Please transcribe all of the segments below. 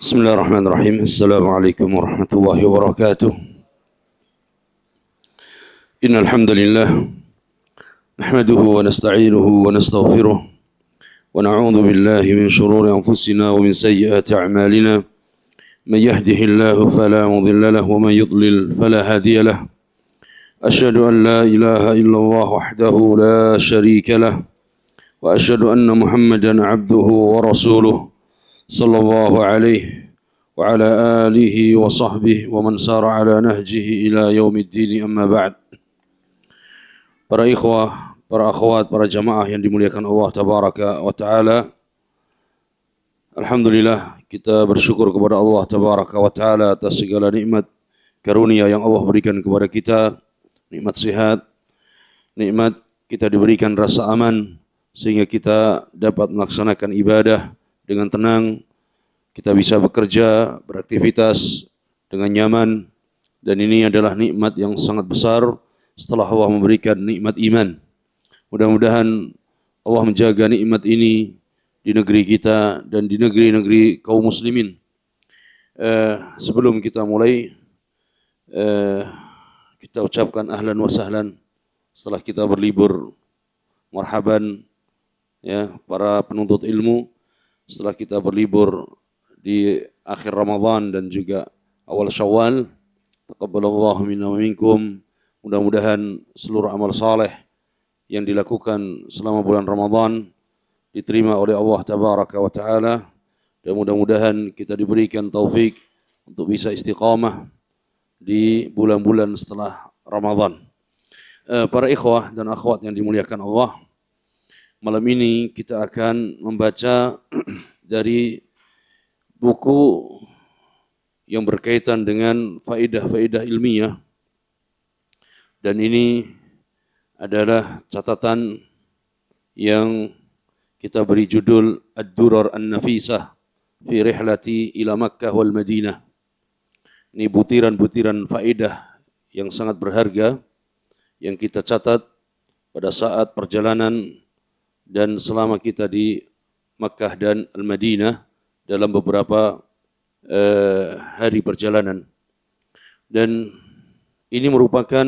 بسم الله الرحمن الرحيم. السلام عليكم ورحمة الله وبركاته. إن الحمد لله نحمده ونستعينه ونستغفره ونعوذ بالله من شرور أنفسنا ومن سيئات أعمالنا. من يهده الله فلا مضل له ومن يضلل فلا هادي له. أشهد أن لا إله إلا الله وحده لا شريك له وأشهد أن محمدا عبده ورسوله صلى الله عليه وعلى آله وصحبه ومن سار على نهجه إلى يوم الدين. أما بعد. Para ikhwah, para akhwat, para jamaah yang dimuliakan Allah Tabaraka wa Ta'ala, alhamdulillah kita bersyukur kepada Allah Tabaraka wa Ta'ala atas segala nikmat karunia yang Allah berikan kepada kita, nikmat sehat, nikmat kita diberikan rasa aman sehingga kita dapat melaksanakan ibadah dengan tenang, kita bisa bekerja, beraktivitas dengan nyaman, dan ini adalah nikmat yang sangat besar setelah Allah memberikan nikmat iman. Mudah-mudahan Allah menjaga nikmat ini di negeri kita dan di negeri-negeri kaum muslimin. Sebelum kita mulai, kita ucapkan ahlan wa sahlan setelah kita berlibur. Marhaban ya para penuntut ilmu. Setelah kita berlibur di akhir Ramadan dan juga awal Syawal, taqabbalallahu minna wa minkum. Mudah-mudahan seluruh amal saleh yang dilakukan selama bulan Ramadan diterima oleh Allah Tabaraka wa Ta'ala, dan mudah-mudahan kita diberikan taufik untuk bisa istiqamah di bulan-bulan setelah Ramadan. Para ikhwah dan akhwat yang dimuliakan Allah, malam ini kita akan membaca dari buku yang berkaitan dengan faedah-faedah ilmiah, dan ini adalah catatan yang kita beri judul Ad-Durar An-Nafisah fi Rihlati ila Makkah wal Madinah. Ini butiran-butiran faedah yang sangat berharga yang kita catat pada saat perjalanan dan selama kita di Makkah dan Al-Madinah dalam beberapa hari perjalanan. Dan ini merupakan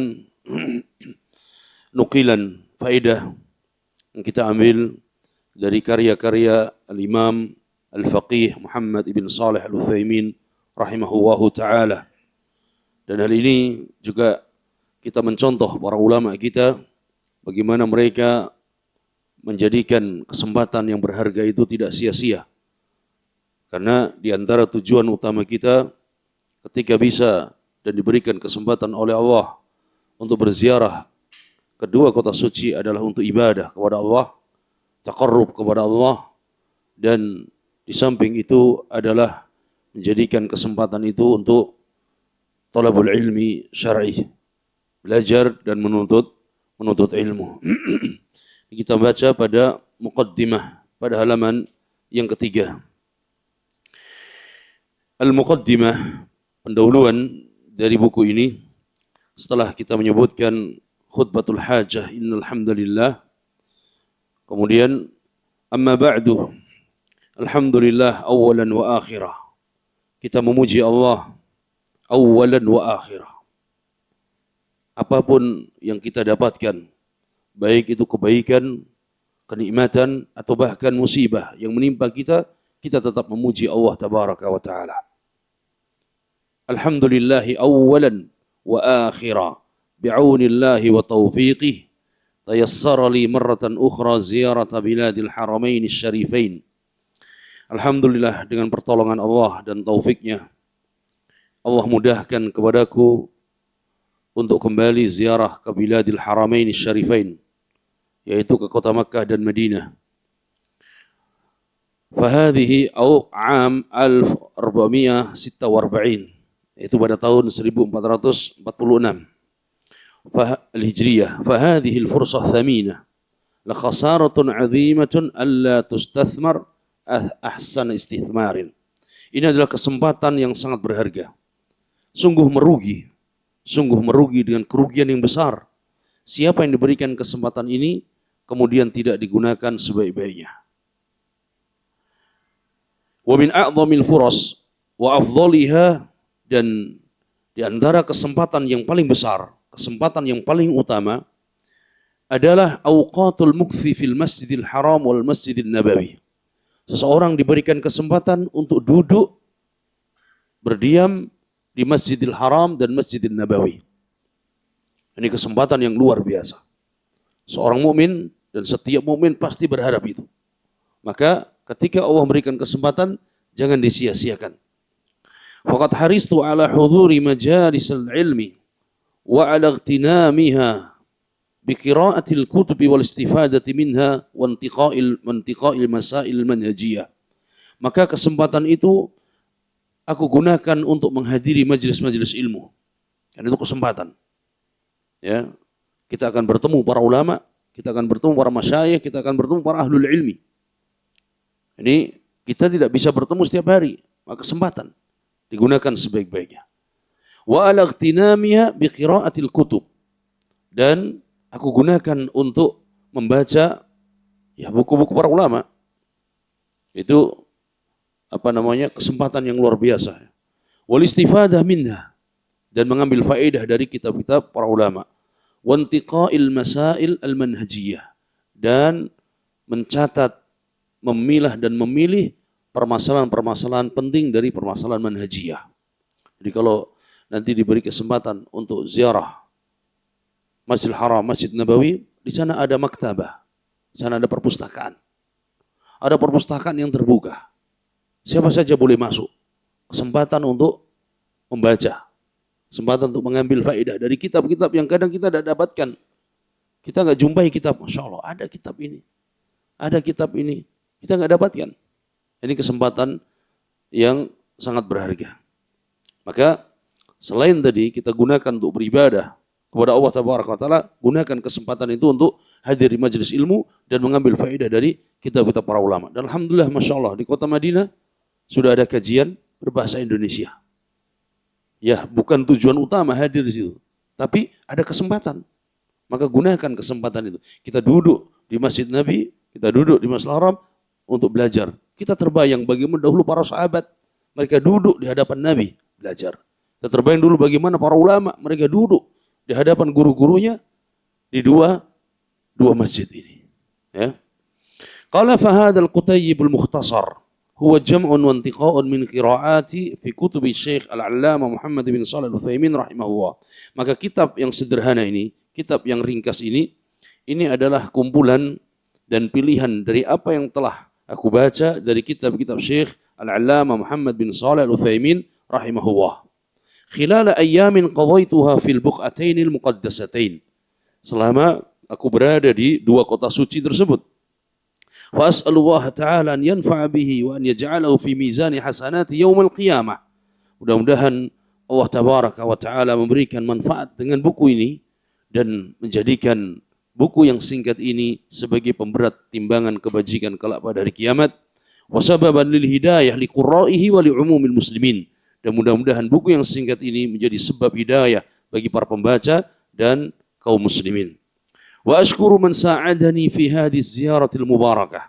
nukilan faedah yang kita ambil dari karya-karya Al-Imam Al-Faqih Muhammad ibn Salih Al-Utsaimin rahimahullahu ta'ala. Dan hal ini juga kita mencontoh para ulama kita, bagaimana mereka menjadikan kesempatan yang berharga itu tidak sia-sia. Karena di antara tujuan utama kita ketika bisa dan diberikan kesempatan oleh Allah untuk berziarah kedua kota suci adalah untuk ibadah kepada Allah, taqarrub kepada Allah, dan di samping itu adalah menjadikan kesempatan itu untuk talabul ilmi syar'i, belajar dan menuntut ilmu. Kita baca pada muqaddimah pada halaman yang ketiga. Al-Muqaddimah, pendahuluan dari buku ini, setelah kita menyebutkan khutbatul hajah innal hamdalillah, kemudian amma ba'du, alhamdulillah awalan wa akhirah. Kita memuji Allah awalan wa akhirah. Apapun yang kita dapatkan, baik itu kebaikan, kenikmatan, atau bahkan musibah yang menimpa kita, kita tetap memuji Allah Tabaraka wa Ta'ala. Alhamdulillahi awalan wa akhira, bi'aunillahi wa taufiqih, tayassara li marratan ukhra ziyarata biladil haramain syarifain. Alhamdulillah, dengan pertolongan Allah dan taufiknya, Allah mudahkan kepadaku untuk kembali ziarah ke biladil haramain syarifain, yaitu ke kota Makkah dan Madinah. Fahadhihi au am 1446, yaitu pada tahun 1446 Al-Hijriyah. Fahadhihi al-fursah thaminah la khasaratun 'azimatun alla tustathmar ahsan istithmarin. Ini adalah kesempatan yang sangat berharga. Sungguh merugi dengan kerugian yang besar siapa yang diberikan kesempatan ini kemudian tidak digunakan sebaik-baiknya. Wa min a'dhamil furas wa afdhaliha, dan di antara kesempatan yang paling besar, kesempatan yang paling utama adalah awqatul mukthi fil Masjidil Haram wal Masjidil Nabawi. Seseorang diberikan kesempatan untuk duduk berdiam di Masjidil Haram dan Masjidil Nabawi. Ini kesempatan yang luar biasa. Seorang mukmin dan setiap mukmin pasti berharap itu. Maka ketika Allah memberikan kesempatan, jangan disia-siakan. Faqad haristu ala hudhuri majalisal ilmi wa ala ightinamiha bi qira'atil kutubi wal istifadati minha wa intiqa'il masail manhajiyah. Maka kesempatan itu aku gunakan untuk menghadiri majelis-majelis ilmu. Dan itu kesempatan. Ya, kita akan bertemu para ulama, kita akan bertemu para masyayikh, kita akan bertemu para ahlul ilmi. Ini kita tidak bisa bertemu setiap hari, maka kesempatan digunakan sebaik-baiknya. Wa ala ightinamiha bi qira'atil kutub. Dan aku gunakan untuk membaca ya buku-buku para ulama. Itu kesempatan yang luar biasa. Wal istifadah minha, dan mengambil faedah dari kitab-kitab para ulama. Wa intiqa'il masail al-manhajiyah, dan mencatat, memilah dan memilih permasalahan-permasalahan penting dari permasalahan manhajiyah. Jadi kalau nanti diberi kesempatan untuk ziarah Masjidil Haram, Masjid Nabawi, di sana ada maktabah, di sana ada perpustakaan. Ada perpustakaan yang terbuka. Siapa saja boleh masuk. Kesempatan untuk membaca. Kesempatan untuk mengambil faedah dari kitab-kitab yang kadang kita tidak dapatkan. Kita nggak jumpai kitab. Masya Allah, ada kitab ini. Ada kitab ini. Kita nggak dapatkan. Ini kesempatan yang sangat berharga. Maka selain tadi kita gunakan untuk beribadah kepada Allah Tabaraka wa Ta'ala, gunakan kesempatan itu untuk hadir di majelis ilmu dan mengambil faedah dari kitab-kitab para ulama. Dan alhamdulillah, Masya Allah, di kota Madinah sudah ada kajian berbahasa Indonesia. Ya, bukan tujuan utama hadir di situ, tapi ada kesempatan. Maka gunakan kesempatan itu. Kita duduk di Masjid Nabi, kita duduk di Masjidil Haram untuk belajar. Kita terbayang bagaimana dahulu para sahabat, mereka duduk di hadapan Nabi belajar. Kita terbayang dulu bagaimana para ulama, mereka duduk di hadapan guru-gurunya di dua masjid ini. Ya. Qala fa hadzal qutayyibul mukhtasar huwa jam'un wa intiqa'un min qira'ati fi kutubi Syekh Al-'Allamah Muhammad bin Shalih Al-Utsaimin rahimahullah. Maka kitab yang sederhana ini, kitab yang ringkas ini adalah kumpulan dan pilihan dari apa yang telah aku baca dari kitab-kitab Syekh Al-'Allamah Muhammad bin Shalih Al-Utsaimin rahimahullah. Khilal ayyamin qadaituha fil buq'atainil muqaddasatain. Selama aku berada di dua kota suci tersebut. Wa as'alullah ta'ala an yanfa'a bihi wa an yaj'alahu fi mizani hasanati yaumil qiyamah. Mudah-mudahan Allah Tabaraka wa Ta'ala memberikan manfaat dengan buku ini dan menjadikan buku yang singkat ini sebagai pemberat timbangan kebajikan kelak pada hari kiamat. Wa sababan lil hidayah li qurra'ihi wa li umumil muslimin. Dan mudah-mudahan buku yang singkat ini menjadi sebab hidayah bagi para pembaca dan kaum muslimin. Wa ashkuru man sa'adani fi hadhihi ziyaratil mubarakah.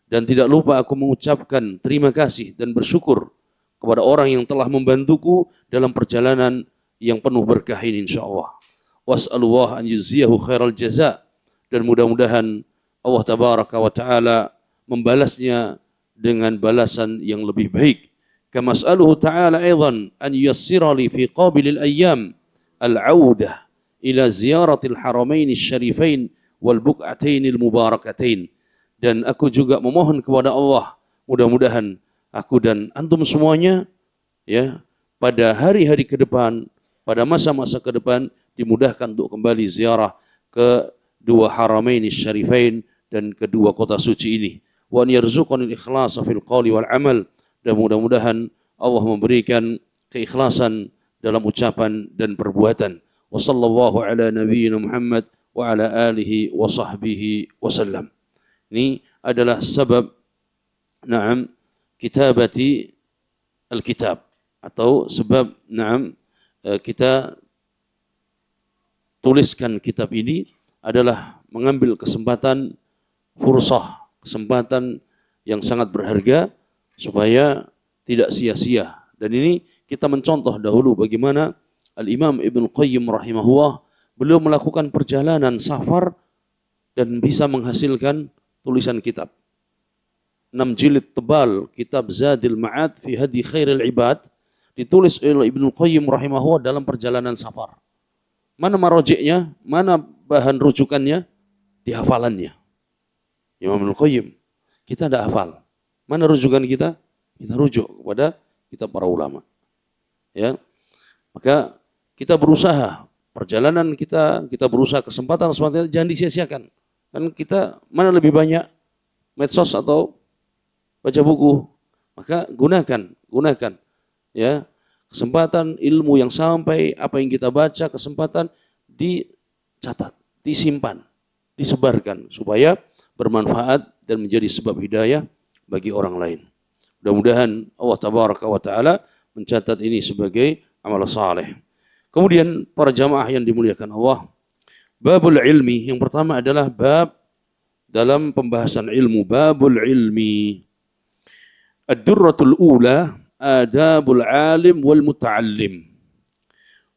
Dan tidak lupa aku mengucapkan terima kasih dan bersyukur kepada orang yang telah membantuku dalam perjalanan yang penuh berkah ini insyaallah. Was'alullah an yuziyahu khairal jaza. Dan mudah-mudahan Allah Tabaraka wa Ta'ala membalasnya dengan balasan yang lebih baik. Kama as'aluhu ta'ala aidan an yuyassira li fi qabilil ayyam al-'audah ila ziyaratil haramain syarifain wal buq'atain al-mubarakatain. Dan aku juga memohon kepada Allah, mudah-mudahan aku dan antum semuanya ya pada hari-hari ke depan, pada masa-masa ke depan dimudahkan untuk kembali ziarah ke dua haramain syarifain dan kedua kota suci ini. Wa an yarzuqani al-ikhlasa fil qawli wal amal. Dan mudah-mudahan Allah memberikan keikhlasan dalam ucapan dan perbuatan. Wa sallallahu ala nabiyyina Muhammad wa ala alihi wa sahbihi wasallam. Ini adalah sebab kitabati al-kitab, atau sebab kita tuliskan kitab ini adalah mengambil kesempatan kesempatan yang sangat berharga supaya tidak sia-sia Dan ini kita mencontoh dahulu bagaimana Al-Imam Ibnu Qayyim rahimahullah, beliau melakukan perjalanan safar dan bisa menghasilkan tulisan kitab. 6 jilid tebal kitab Zadil Ma'ad fi Hadi Khairil Ibad ditulis oleh Ibnu Qayyim rahimahullah dalam perjalanan safar. Mana marojiknya, mana bahan rujukannya? Di hafalannya. Imam Ibnu Qayyim. Kita tidak hafal. Mana rujukan kita? Kita rujuk kepada kitab para ulama. Ya. Maka kita berusaha, perjalanan kita berusaha kesempatan jangan disia-siakan. Kan kita mana lebih banyak medsos atau baca buku, maka gunakan ya kesempatan ilmu yang sampai apa yang kita baca, kesempatan dicatat, disimpan, disebarkan supaya bermanfaat dan menjadi sebab hidayah bagi orang lain. Mudah-mudahan Allah Tabaraka wa Ta'ala mencatat ini sebagai amal saleh. Kemudian para jamaah yang dimuliakan Allah, babul ilmi yang pertama adalah bab dalam pembahasan ilmu, babul ilmi. Ad-durratul ula adabul alim wal muta'allim.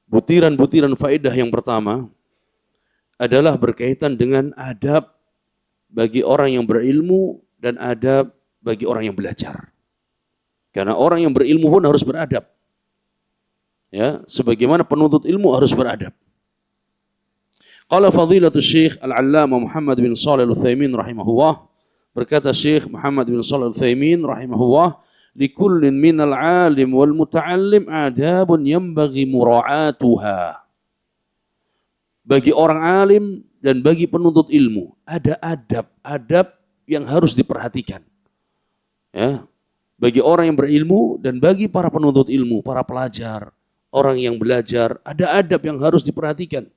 Butiran-butiran faedah yang pertama adalah berkaitan dengan adab bagi orang yang berilmu dan adab bagi orang yang belajar. Karena orang yang berilmu pun harus beradab. Ya, sebagaimana penuntut ilmu harus beradab. Qala fadilatul Syekh Al-Allamah Muhammad bin Shalih Al-Utsaimin rahimahullah, berkata Syekh Muhammad bin Shalih Al-Utsaimin rahimahullah, likullin minal alim wal muta'allim adabun yanbaghi mura'atuha. Bagi orang alim dan bagi penuntut ilmu ada adab yang harus diperhatikan. Ya. Bagi orang yang berilmu dan bagi para penuntut ilmu, para pelajar, orang yang belajar, ada adab yang harus diperhatikan.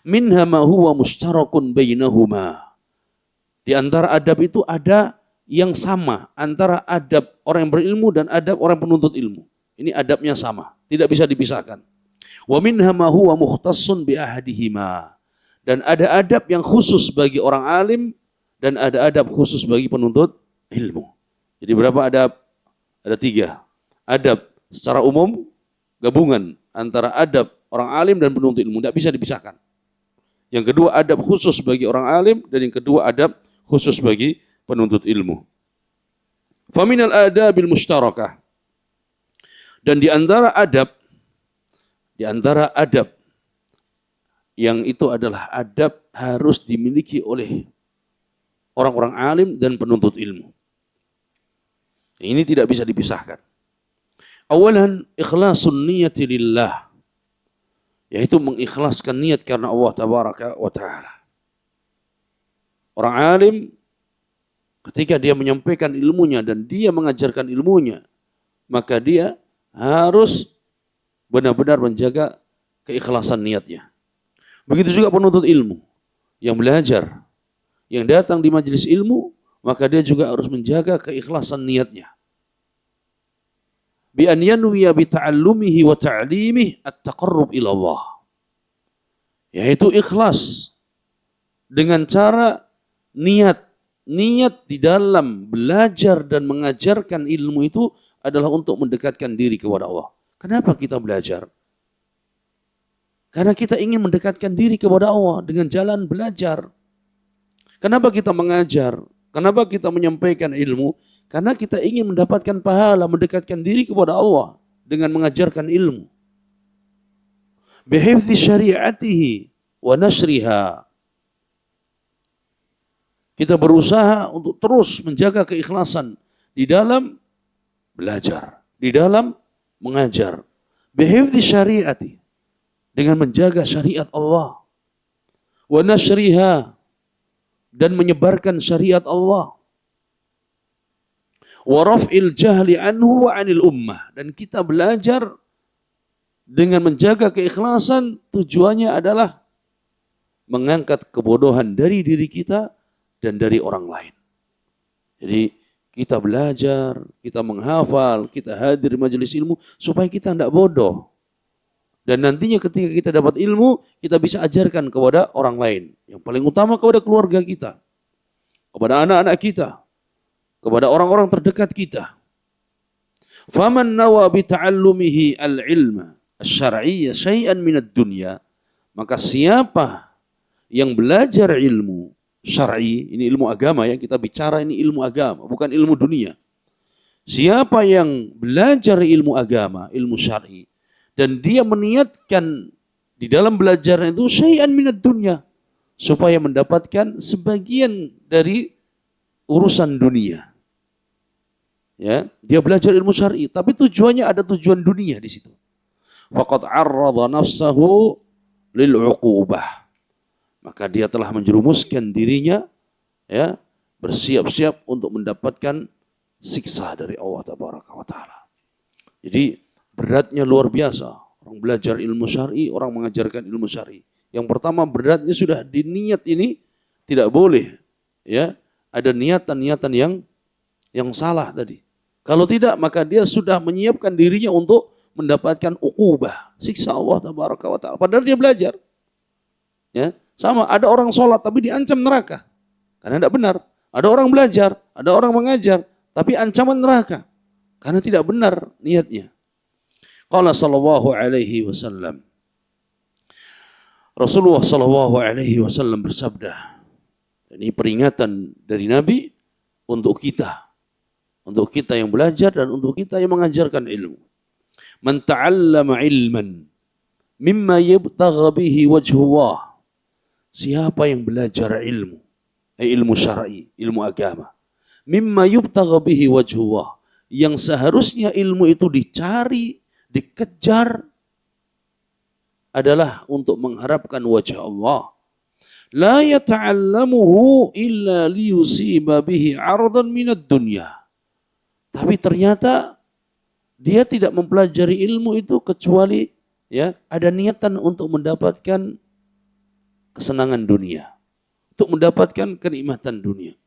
Minha ma huwa mushtarakun bainahuma. Di antara adab itu ada yang sama antara adab orang yang berilmu dan adab orang penuntut ilmu. Ini adabnya sama, tidak bisa dipisahkan. Wa minha ma huwa mukhtassun bi ahadihima. Dan ada adab yang khusus bagi orang alim dan ada adab khusus bagi penuntut ilmu. Jadi berapa adab? Ada 3. Adab secara umum, gabungan antara adab orang alim dan penuntut ilmu, tidak bisa dipisahkan. Yang kedua adab khusus bagi orang alim dan yang kedua adab khusus bagi penuntut ilmu. Faminal adabil mushtarakah. Dan di antara adab yang itu adalah adab harus dimiliki oleh orang-orang alim dan penuntut ilmu. Ini tidak bisa dipisahkan. Awalan ikhlasun niyati lillah, yaitu mengikhlaskan niat karena Allah Tabaraka wa Ta'ala. Orang alim ketika dia menyampaikan ilmunya dan dia mengajarkan ilmunya, maka dia harus benar-benar menjaga keikhlasan niatnya. Begitu juga penuntut ilmu yang belajar, yang datang di majelis ilmu, maka dia juga harus menjaga keikhlasan niatnya. Bi an yanwiya bi ta'allumihi wa ta'limihi at-taqarrub ila Allah. Yaitu ikhlas dengan cara niat di dalam belajar dan mengajarkan ilmu itu adalah untuk mendekatkan diri kepada Allah. Kenapa kita belajar? Karena kita ingin mendekatkan diri kepada Allah dengan jalan belajar. Kenapa kita mengajar? Kenapa kita menyampaikan ilmu? Karena kita ingin mendapatkan pahala, mendekatkan diri kepada Allah dengan mengajarkan ilmu. Bihifdzi syari'atihi wa nashriha. Kita berusaha untuk terus menjaga keikhlasan di dalam belajar, di dalam mengajar. Bihifdzi syari'ati, dengan menjaga syariat Allah. Wa nashriha, dan menyebarkan syariat Allah. Wa raf'il jahli anhu wa 'anil ummah, dan kita belajar dengan menjaga keikhlasan, tujuannya adalah mengangkat kebodohan dari diri kita dan dari orang lain. Jadi kita belajar, kita menghafal, kita hadir di majelis ilmu supaya kita tidak bodoh. Dan nantinya ketika kita dapat ilmu, kita bisa ajarkan kepada orang lain. Yang paling utama kepada keluarga kita, kepada anak-anak kita, kepada orang-orang terdekat kita. Faman nawa bi ta'allumihi al-ilma asy-syar'iyya syai'an minad dunya, maka siapa yang belajar ilmu syar'i, ini ilmu agama ya, kita bicara ini ilmu agama, bukan ilmu dunia. Siapa yang belajar ilmu agama, ilmu syar'i, dan dia meniatkan di dalam belajarnya itu syai'an minad dunya, supaya mendapatkan sebagian dari urusan dunia. Ya, dia belajar ilmu syar'i, tapi tujuannya ada tujuan dunia di situ. Faqad 'arrada nafsahu lil 'uqubah. Maka dia telah menjerumuskan dirinya, ya, bersiap-siap untuk mendapatkan siksa dari Allah Tabaraka wa Ta'ala. Jadi beratnya luar biasa. Orang belajar ilmu syar'i, orang mengajarkan ilmu syar'i. Yang pertama beratnya sudah di niat ini tidak boleh, ya, ada niatan-niatan yang salah tadi. Kalau tidak, maka dia sudah menyiapkan dirinya untuk mendapatkan uqubah, siksa Allah Tabaraka wa Ta'ala. Padahal dia belajar. Ya, sama ada orang sholat tapi diancam neraka karena tidak benar. Ada orang belajar, ada orang mengajar, tapi ancaman neraka karena tidak benar niatnya. Qala sallallahu alaihi wasallam. Rasulullah sallallahu alaihi wasallam bersabda. Ini peringatan dari Nabi untuk kita. Untuk kita yang belajar dan untuk kita yang mengajarkan ilmu. Man ta'allama ilman mimma yabtagha bihi wajhullah. Siapa yang belajar ilmu, ilmu syar'i, ilmu agama, mimma yabtagha bihi wajhullah, yang seharusnya ilmu itu dicari, dikejar adalah untuk mengharapkan wajah Allah. La yata'allamuhu illa liyusiba bihi 'ardan minad dunya. Tapi ternyata dia tidak mempelajari ilmu itu kecuali, ya, ada niatan untuk mendapatkan kesenangan dunia, untuk mendapatkan kenikmatan dunia.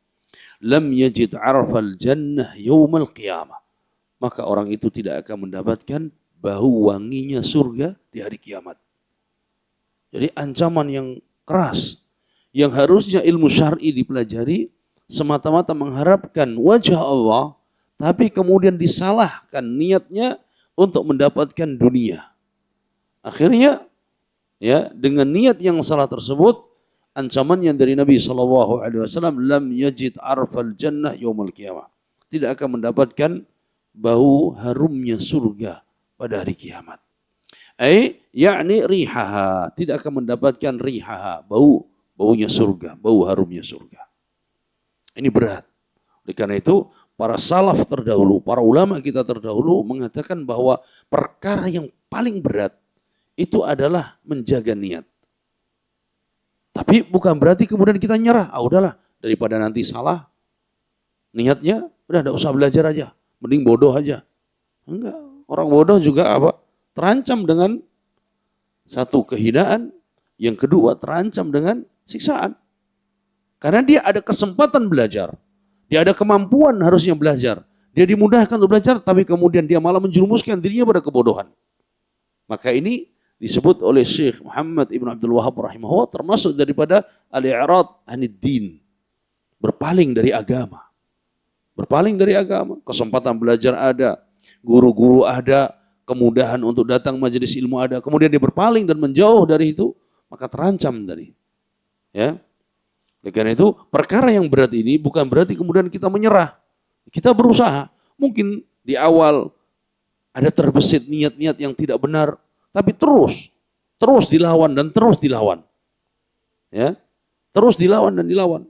Lam yajid 'arfal jannah yaumal qiyamah. Maka orang itu tidak akan mendapatkan bau wanginya surga di hari kiamat. Jadi ancaman yang keras, yang harusnya ilmu syar'i dipelajari semata-mata mengharapkan wajah Allah, tapi kemudian disalahkan niatnya untuk mendapatkan dunia. Akhirnya, ya, dengan niat yang salah tersebut, ancamannya dari Nabi SAW, lam yajid arfal jannah yaumul qiyamah. Tidak akan mendapatkan bau harumnya surga pada hari kiamat. Yakni rihaha, tidak akan mendapatkan rihaha, baunya surga, bau harumnya surga. Ini berat. Oleh karena itu, para salaf terdahulu, para ulama kita terdahulu mengatakan bahwa perkara yang paling berat itu adalah menjaga niat. Tapi bukan berarti kemudian kita nyerah. Udahlah, daripada nanti salah niatnya, udah enggak usah belajar aja, mending bodoh aja. Enggak, orang bodoh juga apa? Terancam dengan satu kehinaan, yang kedua terancam dengan siksaan. Karena dia ada kesempatan belajar. Dia ada kemampuan harusnya belajar. Dia dimudahkan untuk belajar, tapi kemudian dia malah menjerumuskan dirinya pada kebodohan. Maka ini disebut oleh Syekh Muhammad Ibn Abdul Wahab rahimahullah termasuk daripada al-i'rad anid din. Berpaling dari agama. Berpaling dari agama. Kesempatan belajar ada, guru-guru ada, kemudahan untuk datang majelis ilmu ada. Kemudian dia berpaling dan menjauh dari itu, maka terancam tadi. Ya. Oleh karena itu, perkara yang berat ini bukan berarti kemudian kita menyerah. Kita berusaha. Mungkin di awal ada terbesit niat-niat yang tidak benar, tapi terus dilawan dan terus dilawan. Ya, terus dilawan dan dilawan.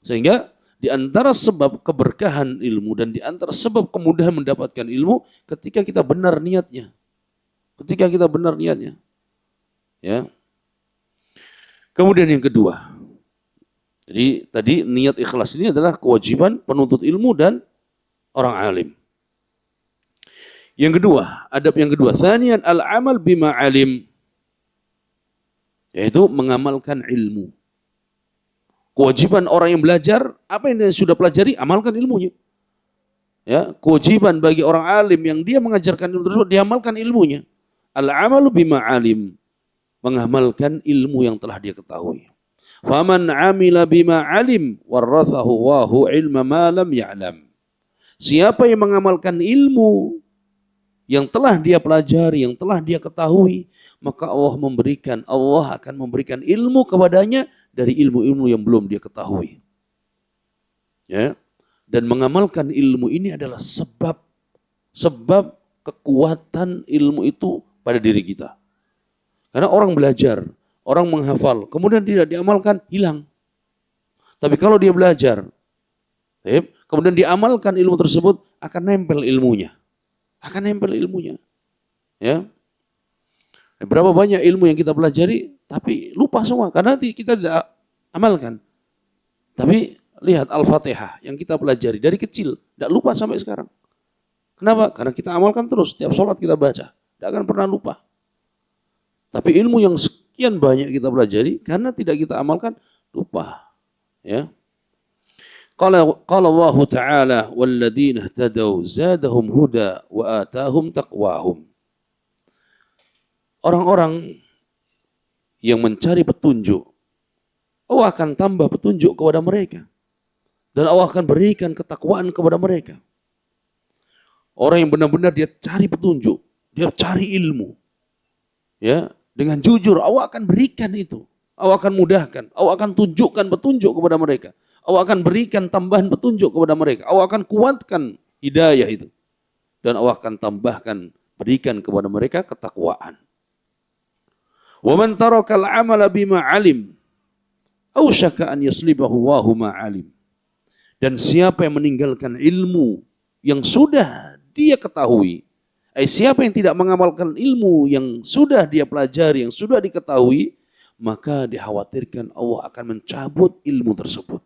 Sehingga di antara sebab keberkahan ilmu dan di antara sebab kemudahan mendapatkan ilmu ketika kita benar niatnya. Ketika kita benar niatnya. Ya. Kemudian yang kedua, jadi tadi niat ikhlas ini adalah kewajiban penuntut ilmu dan orang alim. Yang kedua, adab yang kedua, tsaniyan al-amal bima alim, yaitu mengamalkan ilmu. Kewajiban orang yang belajar, apa yang dia sudah pelajari, amalkan ilmunya. Ya, kewajiban bagi orang alim yang dia mengajarkan ilmu tersebut, diamalkan ilmunya. Al-amalu bima alim, mengamalkan ilmu yang telah dia ketahui. Faman amila bima alim warathahu wahu ilma ma lam ya'lam. Siapa yang mengamalkan ilmu yang telah dia pelajari, yang telah dia ketahui, maka Allah akan memberikan ilmu kepadanya dari ilmu-ilmu yang belum dia ketahui. Ya. Dan mengamalkan ilmu ini adalah sebab kekuatan ilmu itu pada diri kita. Karena orang belajar, orang menghafal, kemudian tidak diamalkan, hilang. Tapi kalau dia belajar, kemudian diamalkan ilmu tersebut, akan nempel ilmunya. Ya. Berapa banyak ilmu yang kita pelajari, tapi lupa semua, karena kita tidak amalkan. Tapi lihat Al-Fatihah yang kita pelajari dari kecil, tidak lupa sampai sekarang. Kenapa? Karena kita amalkan terus, setiap sholat kita baca, tidak akan pernah lupa. Tapi ilmu yang sekian banyak kita pelajari, karena tidak kita amalkan, lupa. Ya. Qala Allah Ta'ala, وَالَّذِينَ اهْتَدَوْا زَادَهُمْ هُدَى وَآتَاهُمْ تَقْوَاهُمْ. Orang-orang yang mencari petunjuk, Allah akan tambah petunjuk kepada mereka. Dan Allah akan berikan ketakwaan kepada mereka. Orang yang benar-benar dia cari petunjuk, dia cari ilmu. Ya, dengan jujur Allah akan berikan itu. Allah akan mudahkan, Allah akan tunjukkan petunjuk kepada mereka. Allah akan berikan tambahan petunjuk kepada mereka. Allah akan kuatkan hidayah itu. Dan Allah akan tambahkan, berikan kepada mereka ketakwaan. Wa man taraka al-amala bima 'alim aw syaka an yuslibahu Allahu ma 'alim. Dan siapa yang meninggalkan ilmu yang sudah dia ketahui, siapa yang tidak mengamalkan ilmu yang sudah dia pelajari, yang sudah diketahui, maka dikhawatirkan Allah akan mencabut ilmu tersebut.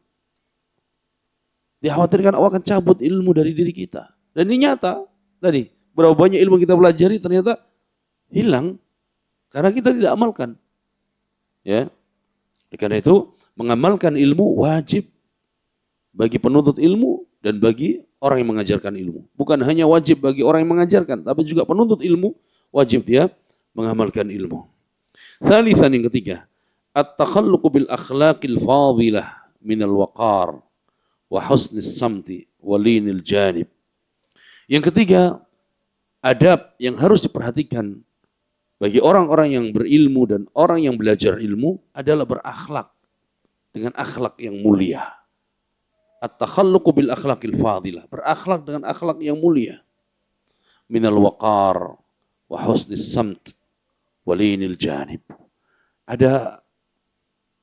Dikhawatirkan Allah akan cabut ilmu dari diri kita. Dan ini nyata. Tadi, berapa banyak ilmu kita pelajari ternyata hilang karena kita tidak amalkan. Ya. Karena itu, mengamalkan ilmu wajib bagi penuntut ilmu dan bagi orang yang mengajarkan ilmu. Bukan hanya wajib bagi orang yang mengajarkan, tapi juga penuntut ilmu wajib dia mengamalkan ilmu. Thalithan, yang ketiga, at-takhalluqu bil akhlaqil fadilah minal waqar wa husnis samti wa linil janib. Yang ketiga, adab yang harus diperhatikan bagi orang-orang yang berilmu dan orang yang belajar ilmu adalah berakhlak dengan akhlak yang mulia. At-takhalluqu bil akhlaqil fadilah, berakhlak dengan akhlak yang mulia. Minal waqar wa husnis samt wa linil janib. Ada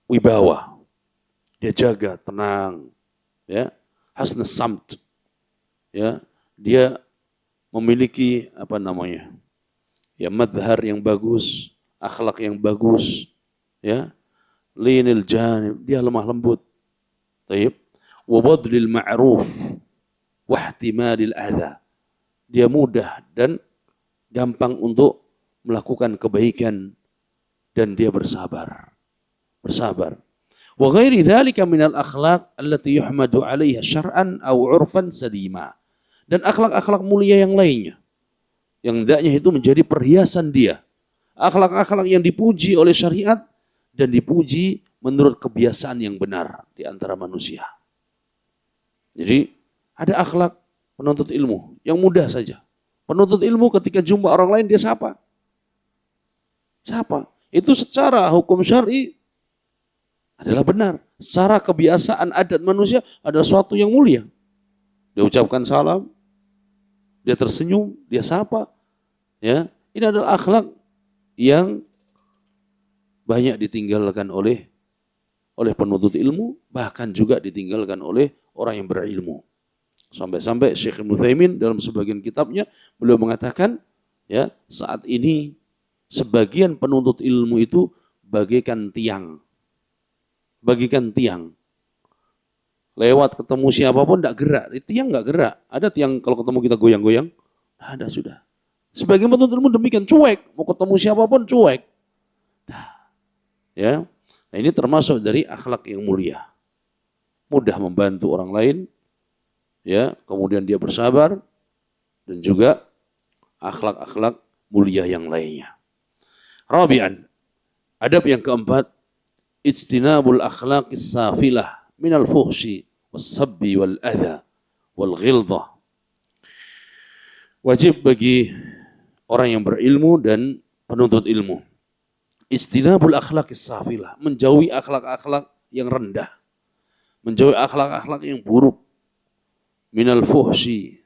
wibawa, dia jaga tenang, ya, husnus samt, ya, dia memiliki ya, madhar yang bagus, akhlak yang bagus, ya, linil janib, dia lemah lembut, taib, wa badlil ma'ruf wa ihtimalil adha, dia mudah dan gampang untuk melakukan kebaikan dan dia bersabar. Wa ghairi dzalika minal akhlaq allati yuhmadu 'alaiha syar'an aw 'urfan salima. Dan akhlak-akhlak mulia yang lainnya yang hendaknya itu menjadi perhiasan dia. Akhlak-akhlak yang dipuji oleh syariat dan dipuji menurut kebiasaan yang benar di antara manusia. Jadi ada akhlak penuntut ilmu yang mudah saja. Penuntut ilmu ketika jumpa orang lain dia sapa. Itu secara hukum syar'i adalah benar. Secara kebiasaan adat manusia adalah suatu yang mulia. Dia ucapkan salam, dia tersenyum, dia sapa. Ya, ini adalah akhlak yang banyak ditinggalkan oleh penuntut ilmu, bahkan juga ditinggalkan oleh orang yang berilmu. Sampai-sampai Syekh Ibnu Utsaimin dalam sebagian kitabnya beliau mengatakan, ya, saat ini sebagian penuntut ilmu itu bagaikan tiang. Lewat ketemu siapapun tidak gerak. Tiang nggak gerak. Ada tiang kalau ketemu kita goyang-goyang? Ada sudah. Sebagian penuntut ilmu demikian, cuek. Mau ketemu siapapun cuek. Ya. Nah, ini termasuk dari akhlak yang mulia. Mudah membantu orang lain. Ya, kemudian dia bersabar. Dan juga akhlak-akhlak mulia yang lainnya. Rabi'an, adab yang keempat, ijtinabul akhlaqis safilah minal fuhshi was-sabbi wal adha wal ghildah. Wajib bagi orang yang berilmu dan penuntut ilmu. Istinabul akhlaqis safilah, menjauhi akhlak-akhlak yang rendah, menjauhi akhlak-akhlak yang buruk. Minal fuhsi,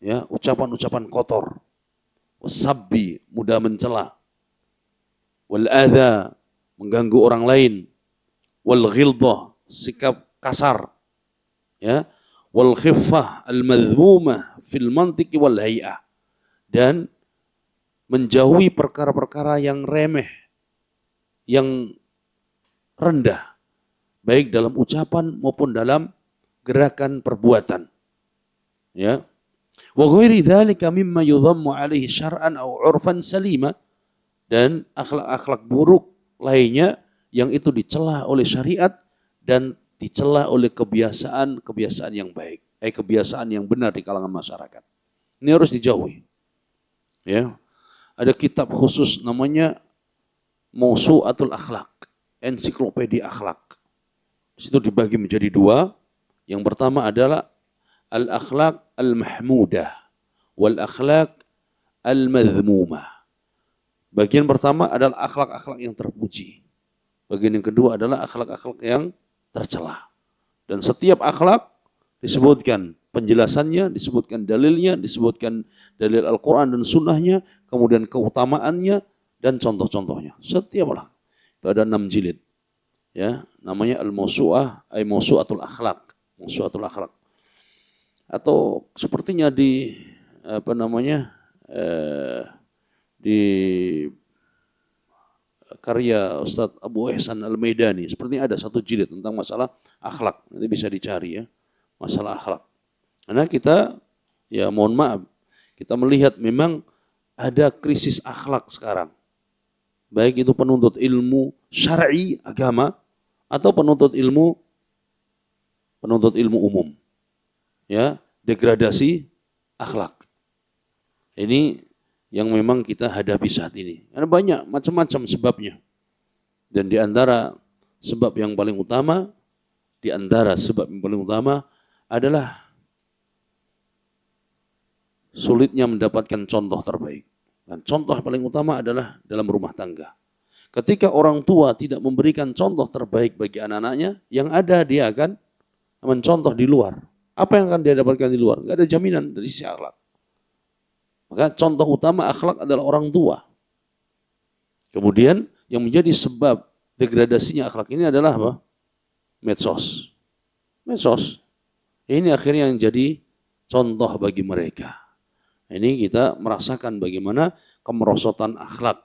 ya, ucapan-ucapan kotor. Wasabbi, mudah mencela. Wal adha, mengganggu orang lain. Wal ghildah, sikap kasar. Ya, wal khiffah al-madhmumah fil mantiqi wal hay'ah. Dan menjauhi perkara-perkara yang remeh, yang rendah, baik dalam ucapan maupun dalam gerakan perbuatan. Ya. Wa ghairi dzalika mimma yudhammu alaihi syar'an aw 'urfan salima, dan akhlak-akhlak buruk lainnya yang itu dicela oleh syariat dan dicela oleh kebiasaan-kebiasaan yang baik, kebiasaan yang benar di kalangan masyarakat. Ini harus dijauhi. Ya. Ada kitab khusus namanya Mawsu'atul Akhlaq, ensiklopedia akhlak. Di situ dibagi menjadi dua. Yang pertama adalah al-akhlaq al-mahmudah wal akhlaq al-madhmumah. Bagian pertama adalah akhlak-akhlak yang terpuji. Bagian yang kedua adalah akhlak-akhlak yang tercela. Dan setiap akhlak disebutkan penjelasannya, disebutkan dalilnya, disebutkan dalil Al-Quran dan sunnahnya, kemudian keutamaannya dan contoh-contohnya. Setiap akhlak. Itu ada 6 jilid. Ya, namanya Al-Mawsu'ah, Mawsu'atul Akhlaq. Mawsu'atul Akhlaq. Atau sepertinya di di karya Ustadz Abu Ihsan Al-Maidani, sepertinya ada 1 jilid tentang masalah akhlak. Nanti bisa dicari ya, masalah akhlak. Karena kita, ya mohon maaf, kita melihat memang ada krisis akhlak sekarang. Baik itu penuntut ilmu syar'i, agama, atau penuntut ilmu umum. Ya, degradasi akhlak. Ini yang memang kita hadapi saat ini. Karena banyak macam-macam sebabnya. Dan di antara sebab yang paling utama adalah sulitnya mendapatkan contoh terbaik. Dan contoh paling utama adalah dalam rumah tangga. Ketika orang tua tidak memberikan contoh terbaik bagi anak-anaknya, yang ada dia akan mencontoh di luar. Apa yang akan dia dapatkan di luar? Tidak ada jaminan dari sisi akhlak. Maka contoh utama akhlak adalah orang tua. Kemudian yang menjadi sebab degradasinya akhlak ini adalah apa? Medsos. Ini akhirnya yang jadi contoh bagi mereka. Ini kita merasakan bagaimana kemerosotan akhlak.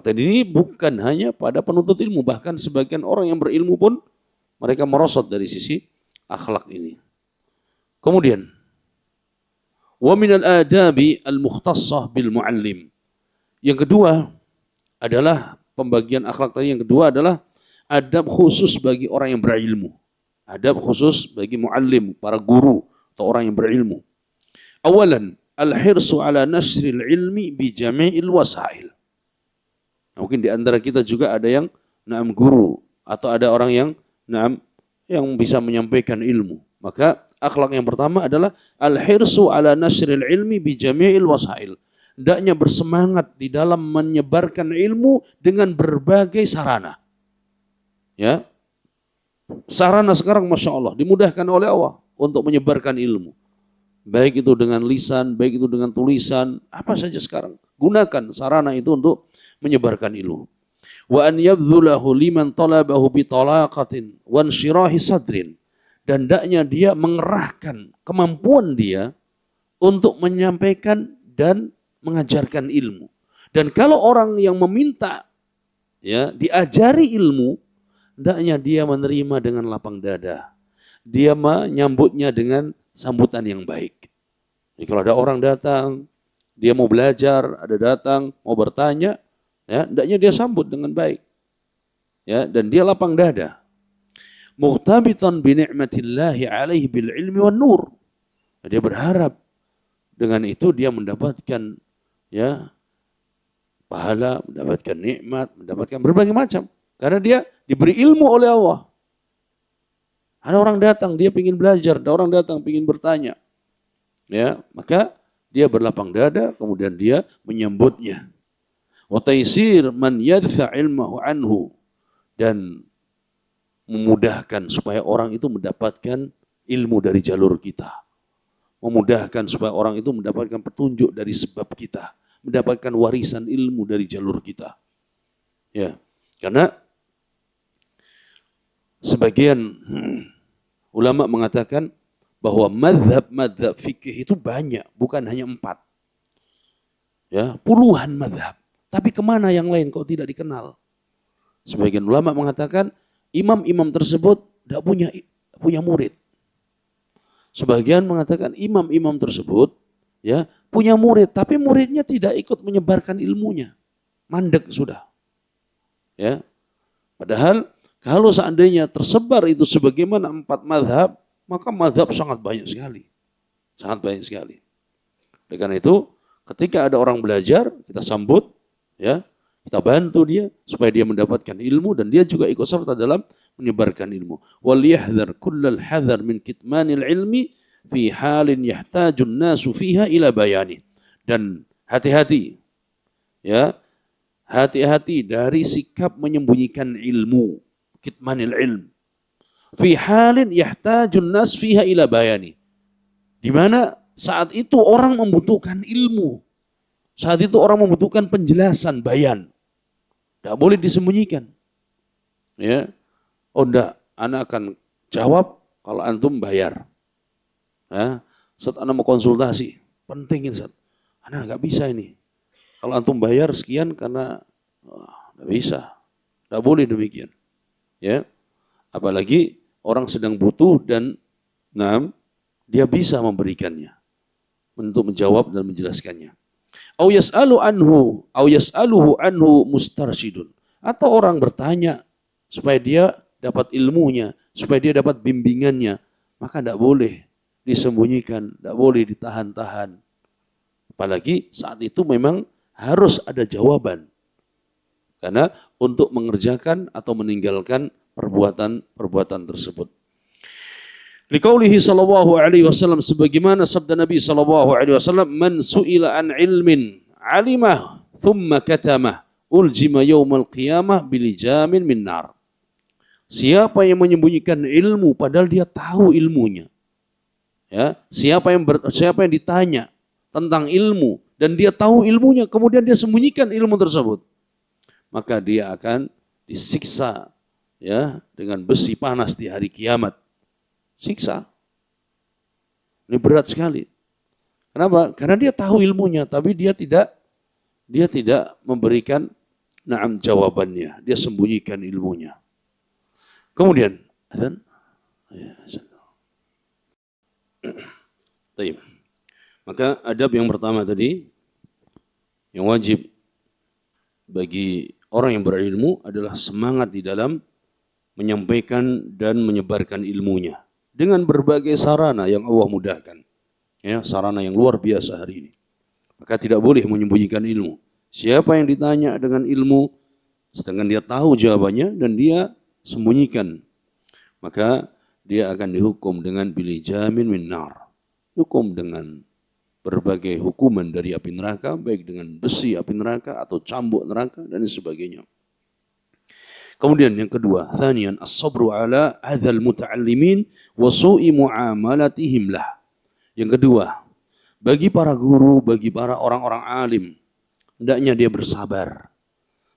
Dan ini bukan hanya pada penuntut ilmu, bahkan sebagian orang yang berilmu pun mereka merosot dari sisi akhlak ini. Kemudian, wa minal adabi al-mukhtassah bil muallim. Yang kedua adalah pembagian akhlak tadi. Yang kedua adalah adab khusus bagi orang yang berilmu. Adab khusus bagi muallim, para guru atau orang yang berilmu. Awalan, al-hirsu ala nasril ilmi bi jami'il wasail. Mungkin di antara kita juga ada yang guru atau ada orang yang bisa menyampaikan ilmu. Maka akhlak yang pertama adalah al-hirsu ala nasril ilmi bi jami'il wasail. Hendaknya bersemangat di dalam menyebarkan ilmu dengan berbagai sarana. Ya. Sarana sekarang Masya Allah dimudahkan oleh Allah untuk menyebarkan ilmu. Baik itu dengan lisan, baik itu dengan tulisan, apa saja sekarang. Gunakan sarana itu untuk menyebarkan ilmu. Wa an yabdhulahu liman talabahu bi talaqatin wa insyirahi sadrin. Dan hendaknya dia mengerahkan kemampuan dia untuk menyampaikan dan mengajarkan ilmu. Dan kalau orang yang meminta ya diajari ilmu, hendaknya dia menerima dengan lapang dada. Dia menyambutnya dengan sambutan yang baik. Jadi kalau ada orang datang, dia mau belajar, ada datang, mau bertanya, ya, hendaknya dia sambut dengan baik. Ya, dan dia lapang dada. Muqtabitan bi ni'matillahi alaihi bil ilmi wan nur. Dia berharap dengan itu dia mendapatkan ya pahala, mendapatkan nikmat, mendapatkan berbagai macam. Karena dia diberi ilmu oleh Allah. Ada orang datang, dia ingin belajar, ada orang datang ingin bertanya. Ya, maka Dia berlapang dada, kemudian dia menyambutnya. Wa taysir man yadfa ilmahu anhu, dan memudahkan supaya orang itu mendapatkan ilmu dari jalur kita. Memudahkan supaya orang itu mendapatkan petunjuk dari sebab kita, mendapatkan warisan ilmu dari jalur kita. Ya, karena sebagian ulama mengatakan bahwa madhab fikih itu banyak, bukan hanya 4. Ya, puluhan madhab. Tapi kemana yang lain kok tidak dikenal? Sebagian ulama mengatakan imam-imam tersebut tidak punya murid. Sebagian mengatakan imam-imam tersebut ya punya murid, tapi muridnya tidak ikut menyebarkan ilmunya. Mandek sudah. Ya. Padahal kalau seandainya tersebar itu sebagaimana 4 madhab, maka madhab sangat banyak sekali. Sangat banyak sekali. Oleh karena itu, ketika ada orang belajar, kita sambut, ya, kita bantu dia supaya dia mendapatkan ilmu dan dia juga ikut serta dalam menyebarkan ilmu. Wal yahdhar kullal hadhar min kitmanil ilmi fi halin yahtajun nasu fiha ila bayani. Dan hati-hati, ya, hati-hati dari sikap menyembunyikan ilmu. Kitmanil ilm. Fi halin yahtajun nas fiha ila bayani. Di mana saat itu orang membutuhkan ilmu. Saat itu orang membutuhkan penjelasan, bayan. Tidak boleh disembunyikan. Ya. Oh enggak, anak akan jawab kalau antum bayar. Ya. Saat anak mau konsultasi, penting ini Saat. Anak enggak bisa ini. Kalau antum bayar sekian karena enggak bisa. Tidak boleh demikian. Ya, apalagi orang sedang butuh dan dia bisa memberikannya untuk menjawab dan menjelaskannya. Au yas'aluhu anhu mustarsyidun, atau orang bertanya supaya dia dapat ilmunya, supaya dia dapat bimbingannya, maka tidak boleh disembunyikan, tidak boleh ditahan-tahan. Apalagi saat itu memang harus ada jawaban. Karena untuk mengerjakan atau meninggalkan perbuatan tersebut. Liqaulihi sallallahu alaihi wasallam, sebagaimana sabda Nabi sallallahu alaihi wasallam, man su'ila an ilmin alimah thumma katamah uljima yaumal qiyamah bilijamin min nar. Siapa yang menyembunyikan ilmu padahal dia tahu ilmunya. Ya, siapa yang ditanya tentang ilmu dan dia tahu ilmunya kemudian dia sembunyikan ilmu tersebut, maka dia akan disiksa ya dengan besi panas di hari kiamat. Siksa. Ini berat sekali. Kenapa? Karena dia tahu ilmunya tapi dia tidak memberikan jawabannya. Dia sembunyikan ilmunya. Kemudian adzan. Ya, Baik. Maka adab yang pertama tadi yang wajib bagi orang yang berilmu adalah semangat di dalam menyampaikan dan menyebarkan ilmunya dengan berbagai sarana yang Allah mudahkan. Ya, sarana yang luar biasa hari ini. Maka tidak boleh menyembunyikan ilmu. Siapa yang ditanya dengan ilmu sedangkan dia tahu jawabannya dan dia sembunyikan, maka dia akan dihukum dengan bilijamin min nar. Hukum dengan berbagai hukuman dari api neraka, baik dengan besi api neraka atau cambuk neraka dan sebagainya. Kemudian yang kedua, thaniyan as-sabru ala adzal muta'allimin wa su'i muamalatihim lah. Yang kedua, bagi para guru, bagi para orang-orang alim, hendaknya dia bersabar.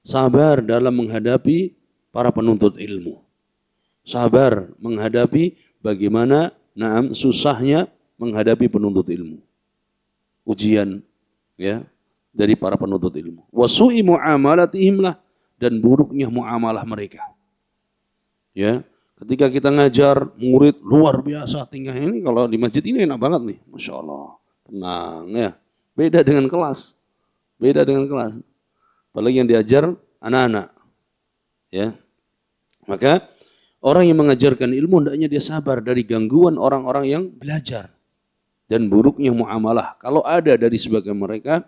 Sabar dalam menghadapi para penuntut ilmu. Sabar menghadapi bagaimana susahnya menghadapi penuntut ilmu. Ujian ya dari para penuntut ilmu. Wa su'i muamalatihim lah, dan buruknya muamalah mereka. Ya, ketika kita ngajar murid luar biasa tingkahnya ini, kalau di masjid ini enak banget nih, Masya Allah, tenang ya. Beda dengan kelas, apalagi yang diajar anak-anak. Ya, maka orang yang mengajarkan ilmu hendaknya dia sabar dari gangguan orang-orang yang belajar dan buruknya muamalah. Kalau ada dari sebagian mereka,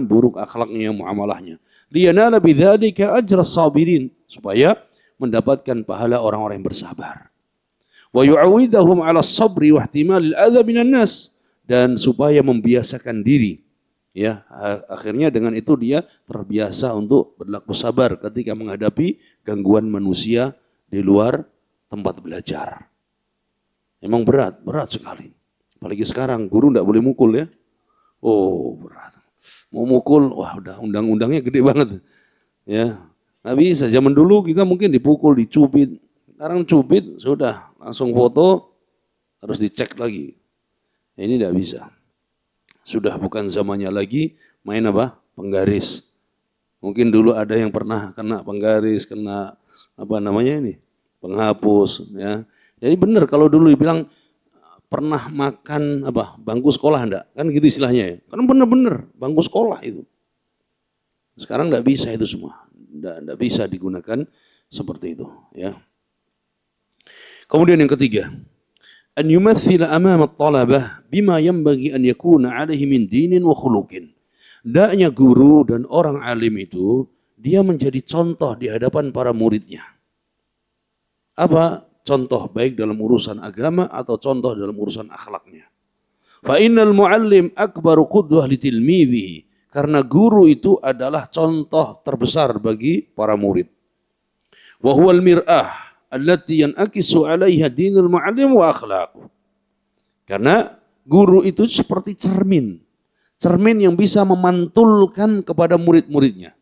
buruk akhlaknya muamalahnya. Liyanala bidzalika ajras sabirin, supaya mendapatkan pahala orang-orang yang bersabar. Wa yu'awidahum 'ala sabri wa ihtimalil adza minan nas, dan supaya membiasakan diri. Ya, akhirnya dengan itu dia terbiasa untuk berlaku sabar ketika menghadapi gangguan manusia di luar tempat belajar. Emang berat sekali. Apalagi sekarang guru tidak boleh mukul ya. Oh berat. Mau mukul, wah udah undang-undangnya gede banget. Ya, nggak bisa. Zaman dulu kita mungkin dipukul, dicubit. Sekarang cubit sudah langsung foto, harus dicek lagi. Ini tidak bisa. Sudah bukan zamannya lagi main apa? Penggaris. Mungkin dulu ada yang pernah kena penggaris, kena apa namanya ini? Penghapus. Ya. Jadi benar kalau dulu dibilang pernah makan apa bangku sekolah enggak? Kan gitu istilahnya ya. Kan benar-benar bangku sekolah itu. Sekarang enggak bisa itu semua. Enggak bisa digunakan seperti itu. Ya. Kemudian yang ketiga, an yumathila amama at-talabah bima yanbaghi an yakuna alaihi min dinin wa khuluqin. Hendaknya guru dan orang alim itu dia menjadi contoh di hadapan para muridnya. Apa contoh baik dalam urusan agama atau contoh dalam urusan akhlaknya. Fa innal muallim akbaru qudwah li tilmidhihi. Karena guru itu adalah contoh terbesar bagi para murid. Wa huwal mir'ah allati yanakisu 'alaiha dinul muallim wa akhlaquh. Karena guru itu seperti cermin. Cermin yang bisa memantulkan kepada murid-muridnya.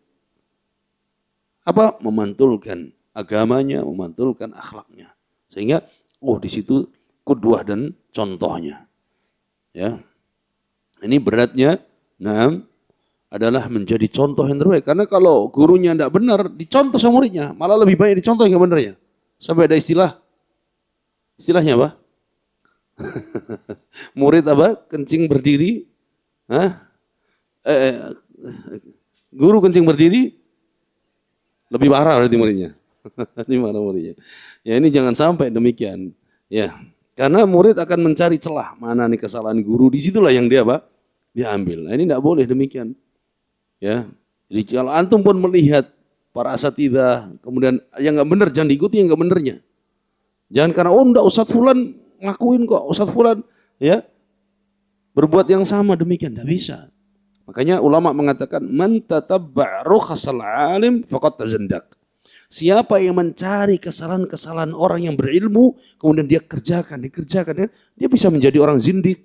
Apa? Memantulkan agamanya, memantulkan akhlaknya. Sehingga di situ qudwah dan contohnya. Ya. Ini beratnya adalah menjadi contoh yang terbaik. Karena kalau gurunya tidak benar, dicontoh sama muridnya, malah lebih baik dicontoh yang benar ya. Sampai ada istilahnya apa? Murid apa? Kencing berdiri. Guru kencing berdiri lebih parah berarti muridnya. Di mana muridnya? Ya ini jangan sampai demikian. Ya, karena murid akan mencari celah mana nih kesalahan guru. Disitulah yang dia apa? Dia ambil. Nah, ini tidak boleh demikian. Ya, jadi kalau antum pun melihat para asatidzah, kemudian yang nggak benar jangan diikuti yang nggak benernya. Jangan karena enggak Ustadz Fulan ngakuin kok, Ustadz Fulan ya berbuat yang sama demikian, tidak bisa. Makanya ulama mengatakan man tatabba' rukhsal alim faqad tazandak. Siapa yang mencari kesalahan-kesalahan orang yang berilmu, kemudian dia dikerjakan, dia bisa menjadi orang zindik.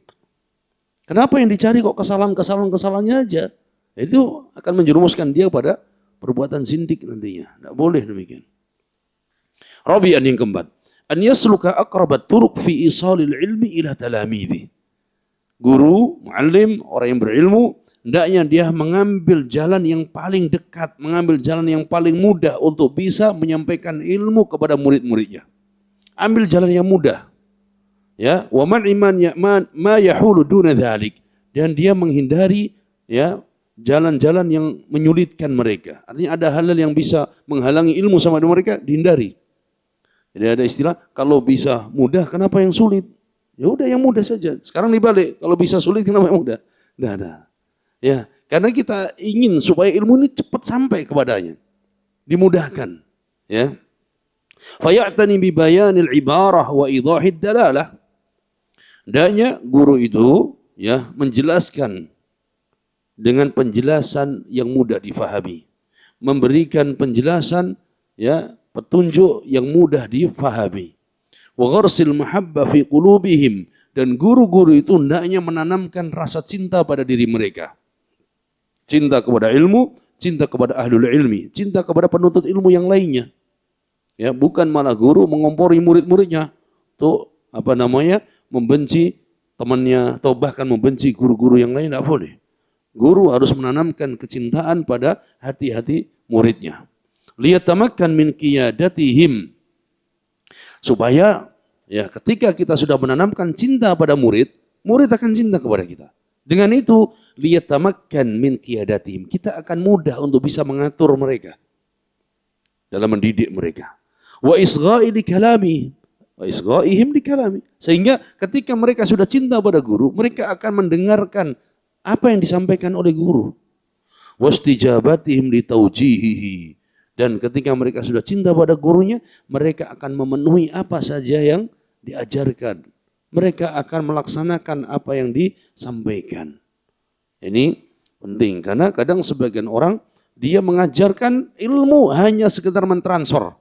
Kenapa yang dicari kok kesalahannya aja? Itu akan menjerumuskan dia pada perbuatan zindik nantinya. Tidak boleh demikian. Rabi'an yang keempat. An yasluka aqrabat turuq fi isalil ilmi ila talamidhi. Guru, muallim, orang yang berilmu, hendaknya dia mengambil jalan yang paling dekat, mengambil jalan yang paling mudah untuk bisa menyampaikan ilmu kepada murid-muridnya. Ambil jalan yang mudah. Ya, wa man iman ma yahulu duna dzalik, dan dia menghindari ya jalan-jalan yang menyulitkan mereka. Artinya ada hal-hal yang bisa menghalangi ilmu sama mereka dihindari. Jadi ada istilah kalau bisa mudah kenapa yang sulit? Ya udah yang mudah saja. Sekarang dibalik, kalau bisa sulit kenapa yang mudah? Enggak ada. Ya, karena kita ingin supaya ilmu ini cepat sampai kepadanya. Dimudahkan, ya. Fa ya'tani bi bayanil ibarah wa idahid dalalah. Hendaknya guru itu ya menjelaskan dengan penjelasan yang mudah difahami. Memberikan penjelasan ya petunjuk yang mudah difahami. Wa gharsil mahabbah fi qulubihim, dan guru-guru itu hendaknya menanamkan rasa cinta pada diri mereka. Cinta kepada ilmu, cinta kepada ahlul ilmi, cinta kepada penuntut ilmu yang lainnya. Ya, bukan malah guru mengompori murid-muridnya. Tuh membenci temannya atau bahkan membenci guru-guru yang lain, tidak boleh. Guru harus menanamkan kecintaan pada hati-hati muridnya. Liyatamakkan min qiyadatihim, supaya ya ketika kita sudah menanamkan cinta pada murid, murid akan cinta kepada kita. Dengan itu liyatamakkan min qiyadatihim, kita akan mudah untuk bisa mengatur mereka dalam mendidik mereka. Wa isgha'i li kalami, wa isgha'ihim li kalami, sehingga ketika mereka sudah cinta pada guru, mereka akan mendengarkan apa yang disampaikan oleh guru. Wastijabatihim li taujihihi, dan ketika mereka sudah cinta pada gurunya, mereka akan memenuhi apa saja yang diajarkan. mereka akan melaksanakan apa yang disampaikan. Ini penting karena kadang sebagian orang dia mengajarkan ilmu hanya sekedar mentransfer.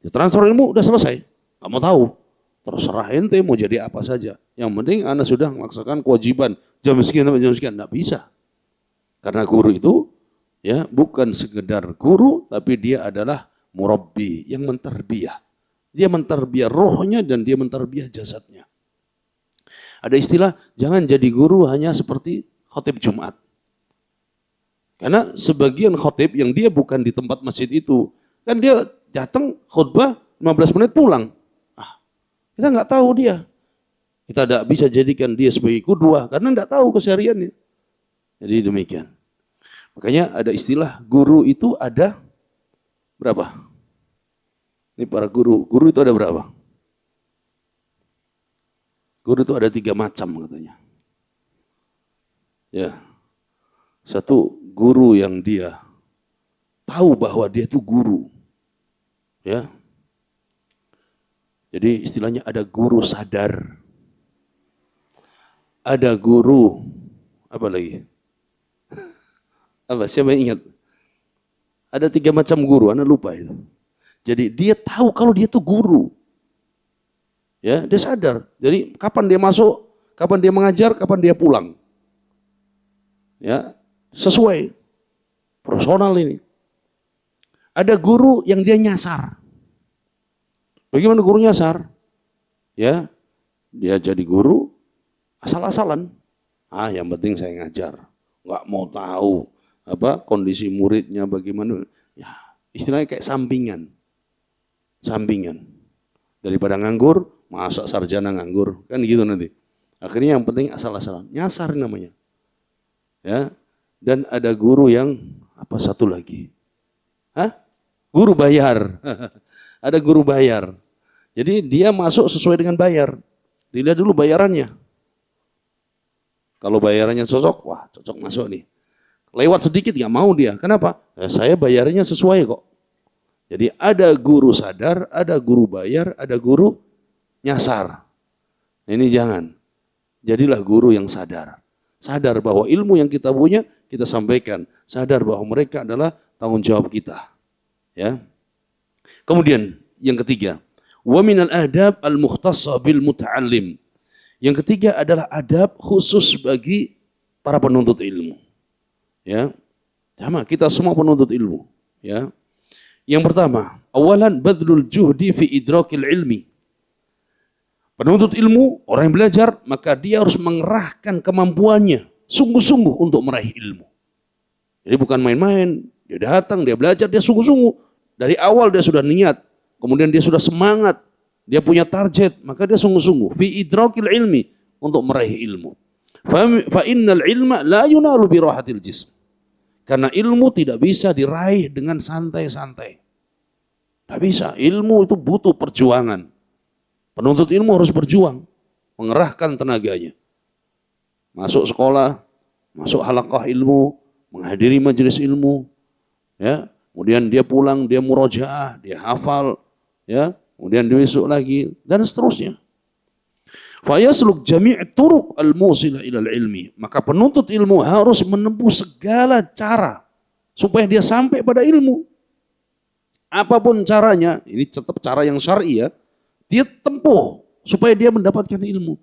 Ya, transfer ilmu udah selesai, nggak mau tahu. Terserah ente mau jadi apa saja. Yang penting anda sudah melaksanakan kewajiban jam sekian sampai jam sekian, nggak bisa. Karena guru itu ya bukan sekedar guru, tapi dia adalah murabbi yang menterbiah. Dia menterbiah rohnya dan dia menterbiah jasadnya. Ada istilah jangan jadi guru hanya seperti khotib Jumat. Karena sebagian khotib yang dia bukan di tempat masjid itu, kan dia datang khutbah 15 menit pulang. Kita nggak tahu dia. Kita tidak bisa jadikan dia sebagai kudwah karena nggak tahu kesehariannya. Jadi demikian. Makanya ada istilah guru itu ada berapa? Ini para guru. Guru itu ada berapa? Guru itu ada 3 macam katanya. Ya. Satu, guru yang dia tahu bahwa dia itu guru. Ya. Jadi istilahnya ada guru sadar. Ada guru, apa lagi? Apa? Siapa yang ingat? Ada 3 macam guru, Anda lupa itu. Jadi dia tahu kalau dia itu guru. Ya, dia sadar. Jadi kapan dia masuk, kapan dia mengajar, kapan dia pulang. Ya, sesuai. Personal ini. Ada guru yang dia nyasar. Bagaimana guru nyasar? Ya, dia jadi guru asal-asalan. Yang penting saya ngajar. Nggak mau tahu apa kondisi muridnya bagaimana. Ya, istilahnya kayak sampingan. Sampingan. Daripada nganggur, masa sarjana nganggur. Kan gitu nanti. Akhirnya yang penting asal-asalan. Nyasar namanya. Ya. Dan ada guru yang apa satu lagi? Guru bayar. Ada guru bayar. Jadi dia masuk sesuai dengan bayar. Dilihat dulu bayarannya. Kalau bayarannya cocok, wah cocok masuk nih. Lewat sedikit nggak mau dia. Kenapa? Saya bayarannya sesuai kok. Jadi ada guru sadar, ada guru bayar, ada guru nyasar. Ini jangan. Jadilah guru yang sadar. Sadar bahwa ilmu yang kita punya, kita sampaikan. Sadar bahwa mereka adalah tanggung jawab kita. Ya. Kemudian yang ketiga, wa minal adab al-mukhtassa bil muta'allim. Yang ketiga adalah adab khusus bagi para penuntut ilmu. Ya. Sama kita semua penuntut ilmu, ya. Yang pertama, awalan badlul juhdi fi idrakil ilmi. Penuntut ilmu, orang yang belajar, maka dia harus mengerahkan kemampuannya sungguh-sungguh untuk meraih ilmu. Jadi bukan main-main, dia datang, dia belajar, dia sungguh-sungguh. Dari awal dia sudah niat, kemudian dia sudah semangat, dia punya target, maka dia sungguh-sungguh fi idrakil ilmi untuk meraih ilmu. Fa innal ilma la yunalu bi rahatil jism. Karena ilmu tidak bisa diraih dengan santai-santai. Tidak bisa, ilmu itu butuh perjuangan. Penuntut ilmu harus berjuang, mengerahkan tenaganya. Masuk sekolah, masuk halaqah ilmu, menghadiri majelis ilmu, ya. Kemudian dia pulang, dia murojaah, dia hafal, ya. Kemudian besok lagi dan seterusnya. Fa yasluk jami' turuq al-musila ila al-ilmi. Maka penuntut ilmu harus menempuh segala cara supaya dia sampai pada ilmu. Apapun caranya, ini tetap cara yang syar'i ya. Dia tempuh supaya dia mendapatkan ilmu.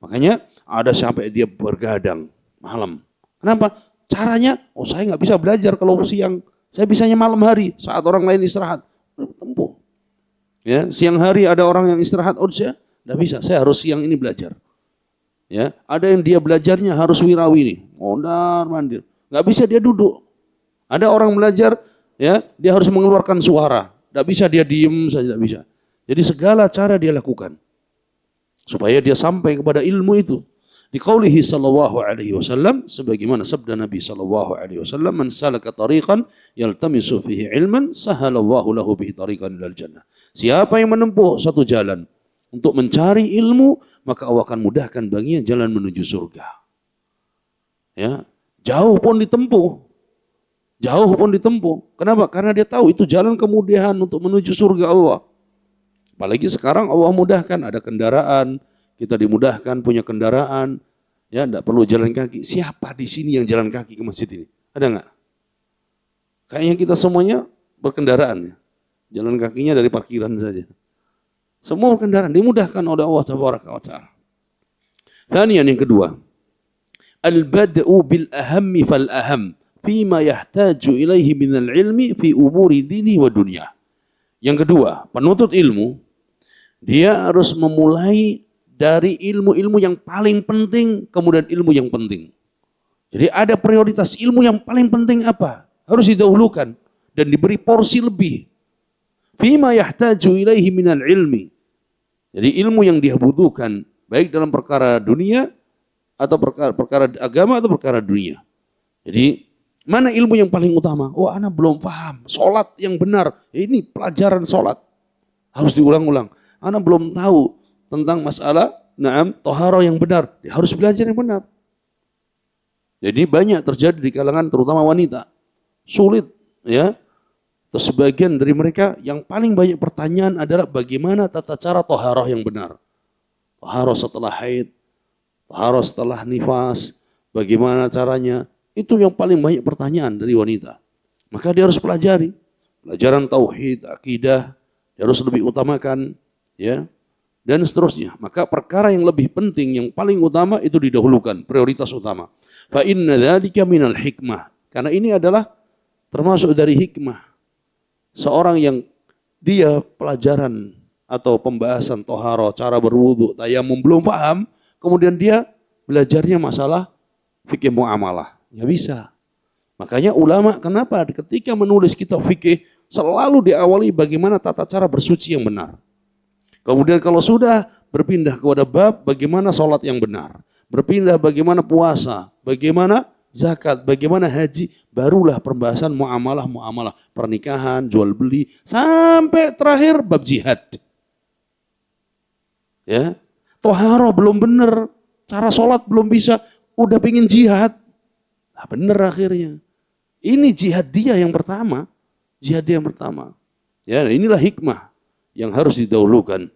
Makanya ada sampai dia bergadang malam. Kenapa? Caranya, saya nggak bisa belajar kalau siang. Saya bisanya malam hari saat orang lain istirahat. Tempuh. Ya, siang hari ada orang yang istirahat, saya nggak bisa. Saya harus siang ini belajar. Ya, ada yang dia belajarnya harus wirawi nih, mondar mandir. Nggak bisa dia duduk. Ada orang belajar, ya, dia harus mengeluarkan suara. Nggak bisa dia diem saja, tidak bisa. Jadi segala cara dia lakukan supaya dia sampai kepada ilmu itu. Di qaulihi sallallahu alaihi wasallam, sebagaimana sabda Nabi sallallahu alaihi wasallam, man salaka tariqan yaltamisu fihi ilman sahalallahu lahu bihi tariqan ilal jannah. Siapa yang menempuh satu jalan untuk mencari ilmu, maka Allah akan mudahkan baginya jalan menuju surga. Ya, jauh pun ditempuh. Jauh pun ditempuh. Kenapa? Karena dia tahu itu jalan kemudahan untuk menuju surga Allah. Apalagi sekarang Allah mudahkan, ada kendaraan kita dimudahkan punya kendaraan, ya tidak perlu jalan kaki. Siapa di sini yang jalan kaki ke masjid ini? Ada nggak? Kayaknya kita semuanya berkendaraan, ya. Jalan kakinya dari parkiran saja. Semua berkendaraan dimudahkan oleh Allah Tabaraka wa Ta'ala. Thaniyan, yang kedua, al-bad'u bil ahammi fal aham fima yahtaju ilaihi minal ilmi fi umuri dini wa dunya. Yang kedua, penuntut ilmu dia harus memulai dari ilmu-ilmu yang paling penting, kemudian ilmu yang penting. Jadi ada prioritas ilmu yang paling penting apa? Harus didahulukan dan diberi porsi lebih. Fima yahtaju ilaihi minal ilmi. Jadi ilmu yang dia butuhkan baik dalam perkara dunia atau perkara agama atau perkara dunia. Jadi mana ilmu yang paling utama? Oh, ana belum paham. Sholat yang benar. Ini pelajaran sholat. Harus diulang-ulang. Ana belum tahu tentang masalah toharoh yang benar. Dia harus belajar yang benar. Jadi banyak terjadi di kalangan terutama wanita. Sulit, ya. Terus sebagian dari mereka yang paling banyak pertanyaan adalah bagaimana tata cara toharoh yang benar. Toharoh setelah haid, toharoh setelah nifas, bagaimana caranya. Itu yang paling banyak pertanyaan dari wanita. Maka dia harus pelajari. Pelajaran tauhid, akidah, dia harus lebih utamakan, ya, dan seterusnya. Maka perkara yang lebih penting, yang paling utama itu didahulukan, prioritas utama. Fa inna dzalika minal hikmah. Karena ini adalah termasuk dari hikmah. Seorang yang dia pelajaran atau pembahasan toharo, cara berwudu, tayamum belum paham, kemudian dia belajarnya masalah fikih muamalah. Nggak bisa. Makanya ulama kenapa ketika menulis kitab fikih selalu diawali bagaimana tata cara bersuci yang benar. Kemudian kalau sudah berpindah kepada bab bagaimana sholat yang benar. Berpindah bagaimana puasa, bagaimana zakat, bagaimana haji. Barulah pembahasan muamalah, pernikahan, jual beli. Sampai terakhir bab jihad. Ya, toharo belum benar, cara sholat belum bisa, udah pingin jihad. Nah, benar akhirnya. Ini jihad dia yang pertama. Jihad dia yang pertama. Ya, inilah hikmah yang harus didahulukan.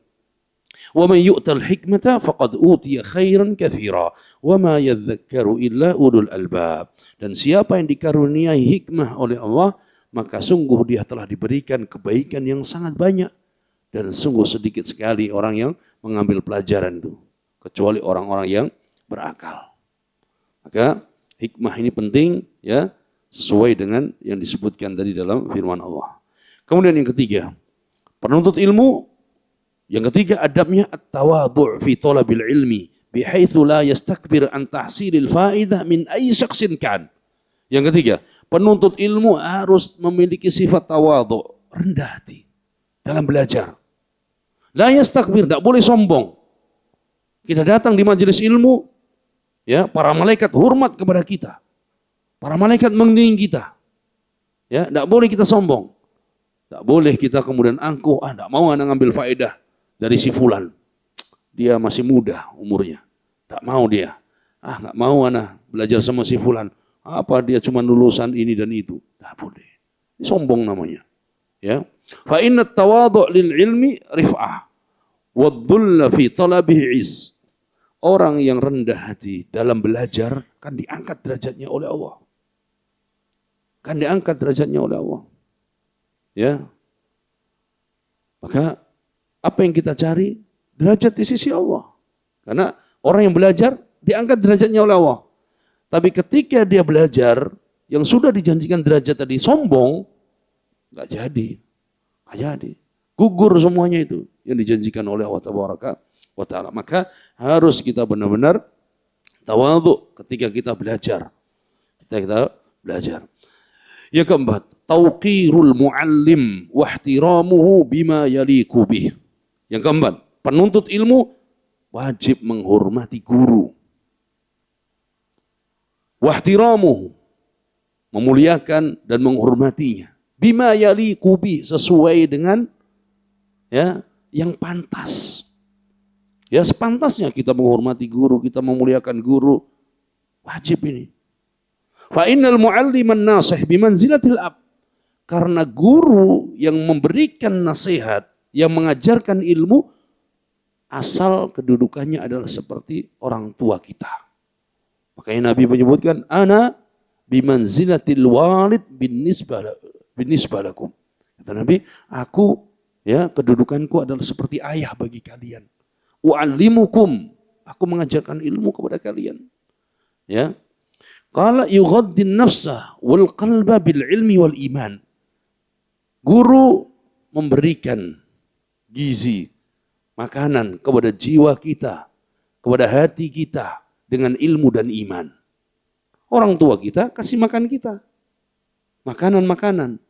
Wa may yu'tal hikmata faqad utiya khairan katsira wa ma yadhakkaru illa ulul albab. Dan siapa yang dikaruniai hikmah oleh Allah, maka sungguh dia telah diberikan kebaikan yang sangat banyak dan sungguh sedikit sekali orang yang mengambil pelajaran itu, kecuali orang-orang yang berakal. Maka hikmah ini penting, ya, sesuai dengan yang disebutkan tadi dalam firman Allah. Kemudian yang ketiga, penuntut ilmu, yang ketiga adabnya at-tawadhu' fi talabil ilmi bihaitsu la yastakbir an tahsilil faidah min ayyi syakhsin kan. Yang ketiga, penuntut ilmu harus memiliki sifat tawadhu', rendah hati dalam belajar. La yastakbir, tidak boleh sombong. Kita datang di majelis ilmu, ya, para malaikat hormat kepada kita. Para malaikat mengingingi kita. Ya, tidak boleh kita sombong. Tidak boleh kita kemudian angkuh, tidak mau anak ngambil faedah dari si fulan. Dia masih muda umurnya. Tidak mau dia. Nggak mau anak belajar sama si fulan. Apa dia cuma lulusan ini dan itu. Tidak boleh. Ini sombong namanya. Ya. Fa inna tawadhu' lil ilmi rif'ah. Wa dhulla fi talabihi is. Orang yang rendah hati dalam belajar kan diangkat derajatnya oleh Allah. Kan diangkat derajatnya oleh Allah. Ya. Maka apa yang kita cari? Derajat di sisi Allah. Karena orang yang belajar diangkat derajatnya oleh Allah. Tapi ketika dia belajar yang sudah dijanjikan derajat tadi sombong, nggak jadi. Nggak jadi. Gugur semuanya itu yang dijanjikan oleh Allah Tabaraka wa Ta'ala. Maka harus kita benar-benar tawadhu ketika kita belajar. Kita belajar. Yang keempat, tauqirul muallim wa ihtiramuhu bima yaliqu bih. Yang keempat, penuntut ilmu wajib menghormati guru. Wa ihtiramuhu, memuliakan dan menghormatinya. Bima yaliqu bih, sesuai dengan, ya, yang pantas. Ya, sepantasnya kita menghormati guru, kita memuliakan guru. Wajib ini. Fa innal mualliman nasih bimanzilatil ab. Karena guru yang memberikan nasihat, yang mengajarkan ilmu, asal kedudukannya adalah seperti orang tua kita. Makanya Nabi menyebutkan, ana bimanzilatil walid binisbah lakum. Kata Nabi, aku kedudukanku adalah seperti ayah bagi kalian. U'allimukum, aku mengajarkan ilmu kepada kalian. Ya. Qala yughaddin nafsa wal qalba bil ilmi wal iman. Guru memberikan gizi, makanan kepada jiwa kita, kepada hati kita dengan ilmu dan iman. Orang tua kita kasih makan kita. Makanan-makanan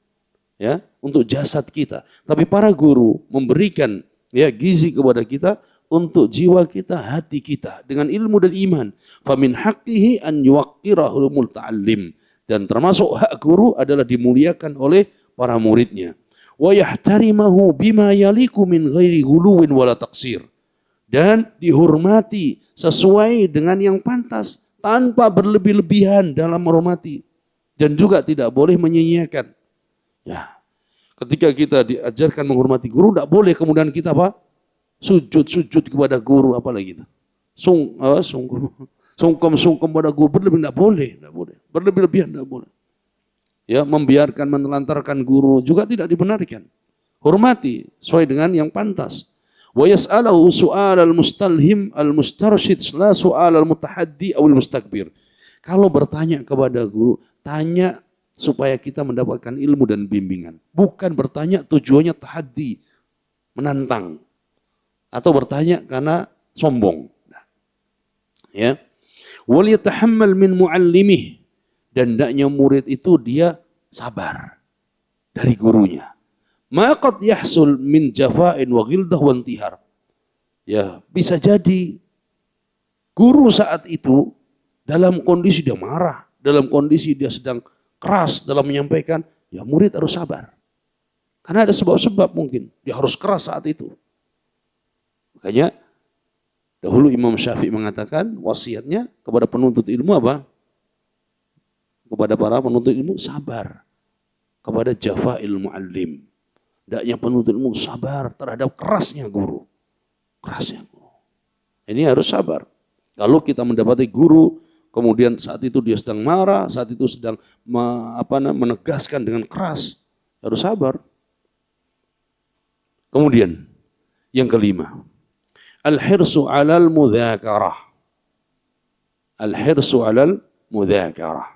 ya untuk jasad kita. Tapi para guru memberikan gizi kepada kita untuk jiwa kita, hati kita dengan ilmu dan iman. Famin haqqihi an yuwaqqirahul muta'allim, dan termasuk hak guru adalah dimuliakan oleh para muridnya. Wa yahtarimahu bima yaliku min ghairi ghuluwin wala taqsir, dan dihormati sesuai dengan yang pantas tanpa berlebih-lebihan dalam menghormati, dan juga tidak boleh menyia-nyiakan. Ya. Ketika kita diajarkan menghormati guru, tidak boleh kemudian kita sujud kepada guru, apalagi itu sungkem pada guru, berlebih tidak boleh, berlebih-lebihan tidak boleh. Ya, membiarkan menelantarkan guru juga tidak dibenarkan. Hormati sesuai dengan yang pantas. Wa yas'alahu su'al al-mustalhim al-mustarsyid la su'al al-mutahaddi aw al-mustakbir. Kalau bertanya kepada guru, tanya supaya kita mendapatkan ilmu dan bimbingan. Bukan bertanya tujuannya tahaddi, menantang. Atau bertanya karena sombong. Ya. Wal yatahammal min muallimih, dan hendaknya murid itu dia sabar dari gurunya. Ma qad yahsul min jafa'in wa ghildah wa intihar. Ya, bisa jadi guru saat itu dalam kondisi dia marah, dalam kondisi dia sedang keras dalam menyampaikan, ya murid harus sabar. Karena ada sebab-sebab mungkin dia harus keras saat itu. Makanya dahulu Imam Syafi'i mengatakan wasiatnya kepada penuntut ilmu apa? Kepada para penuntut ilmu sabar kepada jafa'il muallim. Hendaknya penuntut ilmu sabar terhadap kerasnya guru. Kerasnya guru. Ini harus sabar. Kalau kita mendapati guru, kemudian saat itu dia sedang marah, saat itu sedang menegaskan dengan keras, harus sabar. Kemudian yang kelima, al-hirsu 'alal mudzakarah. Al-hirsu 'alal mudzakarah.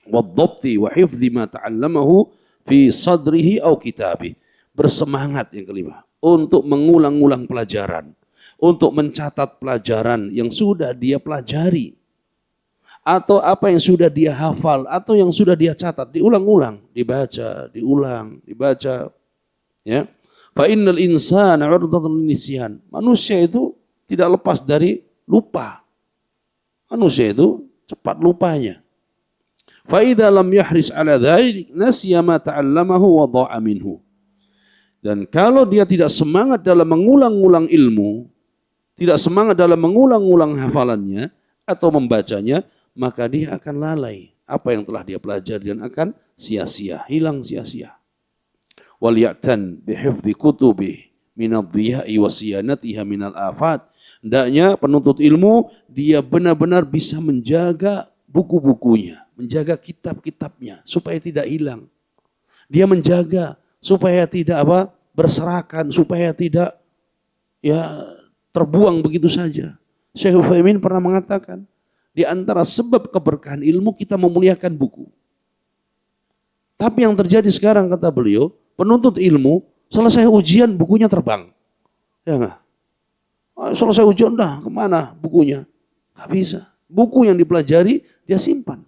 Wadhabti wa hifdhi ma ta'allamahu fi sadrihi au kitabih. Bersemangat yang kelima untuk mengulang-ulang pelajaran, untuk mencatat pelajaran yang sudah dia pelajari, atau apa yang sudah dia hafal, atau yang sudah dia catat, diulang-ulang, dibaca, dibaca. Ya. Fa innal insana 'urdatun linisyan. Manusia itu tidak lepas dari lupa. Manusia itu cepat lupanya. Fa idza lam yahris 'ala dzalik nasiya ma ta'allamahu wa dha'a minhu. Dan kalau dia tidak semangat dalam mengulang-ulang ilmu, tidak semangat dalam mengulang-ulang hafalannya atau membacanya, maka dia akan lalai apa yang telah dia pelajari dan akan sia-sia, hilang sia-sia. Wal ya'tan bi hifdzi kutubi min adh-dhiya'i wa siyanatiha min al-afat. Hendaknya penuntut ilmu dia benar-benar bisa menjaga buku-bukunya, menjaga kitab-kitabnya supaya tidak hilang. Dia menjaga supaya tidak berserakan, supaya tidak terbuang begitu saja. Syekh Utsaimin pernah mengatakan, di antara sebab keberkahan ilmu kita memuliakan buku. Tapi yang terjadi sekarang, kata beliau, penuntut ilmu selesai ujian bukunya terbang. Ya enggak? Selesai ujian dah kemana bukunya? Gak bisa. Buku yang dipelajari dia simpan.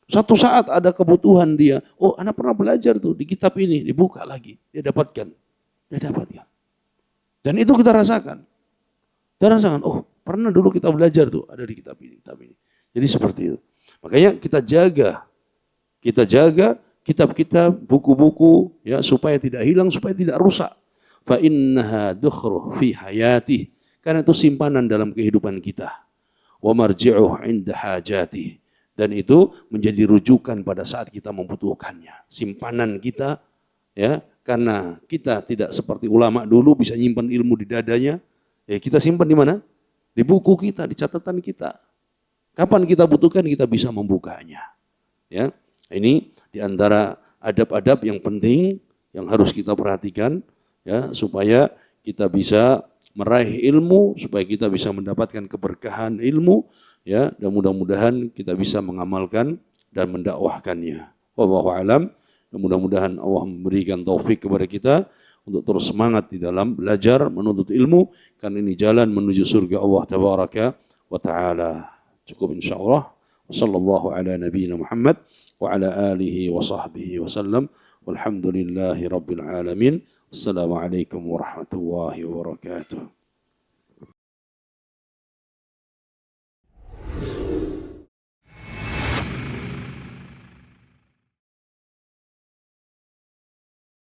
Satu saat ada kebutuhan dia. Oh, anak pernah belajar tuh di kitab ini, dibuka lagi, dia dapatkan. Dan itu kita rasakan. Kita rasakan, oh pernah dulu kita belajar tuh, ada di kitab ini. Jadi seperti itu. Makanya kita jaga kitab-kitab, buku-buku ya supaya tidak hilang, supaya tidak rusak. Fa innaha dukhruh fi hayatih. Karena itu simpanan dalam kehidupan kita. Wa marji'uh 'inda hajatih, dan itu menjadi rujukan pada saat kita membutuhkannya. Simpanan kita ya karena kita tidak seperti ulama dulu bisa nyimpan ilmu di dadanya, kita simpan di mana? Di buku kita, di catatan kita. Kapan kita butuhkan kita bisa membukanya. Ya, ini di antara adab-adab yang penting yang harus kita perhatikan ya supaya kita bisa meraih ilmu, supaya kita bisa mendapatkan keberkahan ilmu ya, dan mudah-mudahan kita bisa mengamalkan dan mendakwahkannya. Wallahu a'lam. Mudah-mudahan Allah memberikan taufik kepada kita untuk terus semangat di dalam belajar menuntut ilmu karena ini jalan menuju surga Allah tabaraka wa taala. Cukup insyaallah. Wassallallahu ala nabiyyina Muhammad wa ala alihi wa sahbihi wasallam. Walhamdulillahi rabbil alamin. Assalamualaikum warahmatullahi wabarakatuh.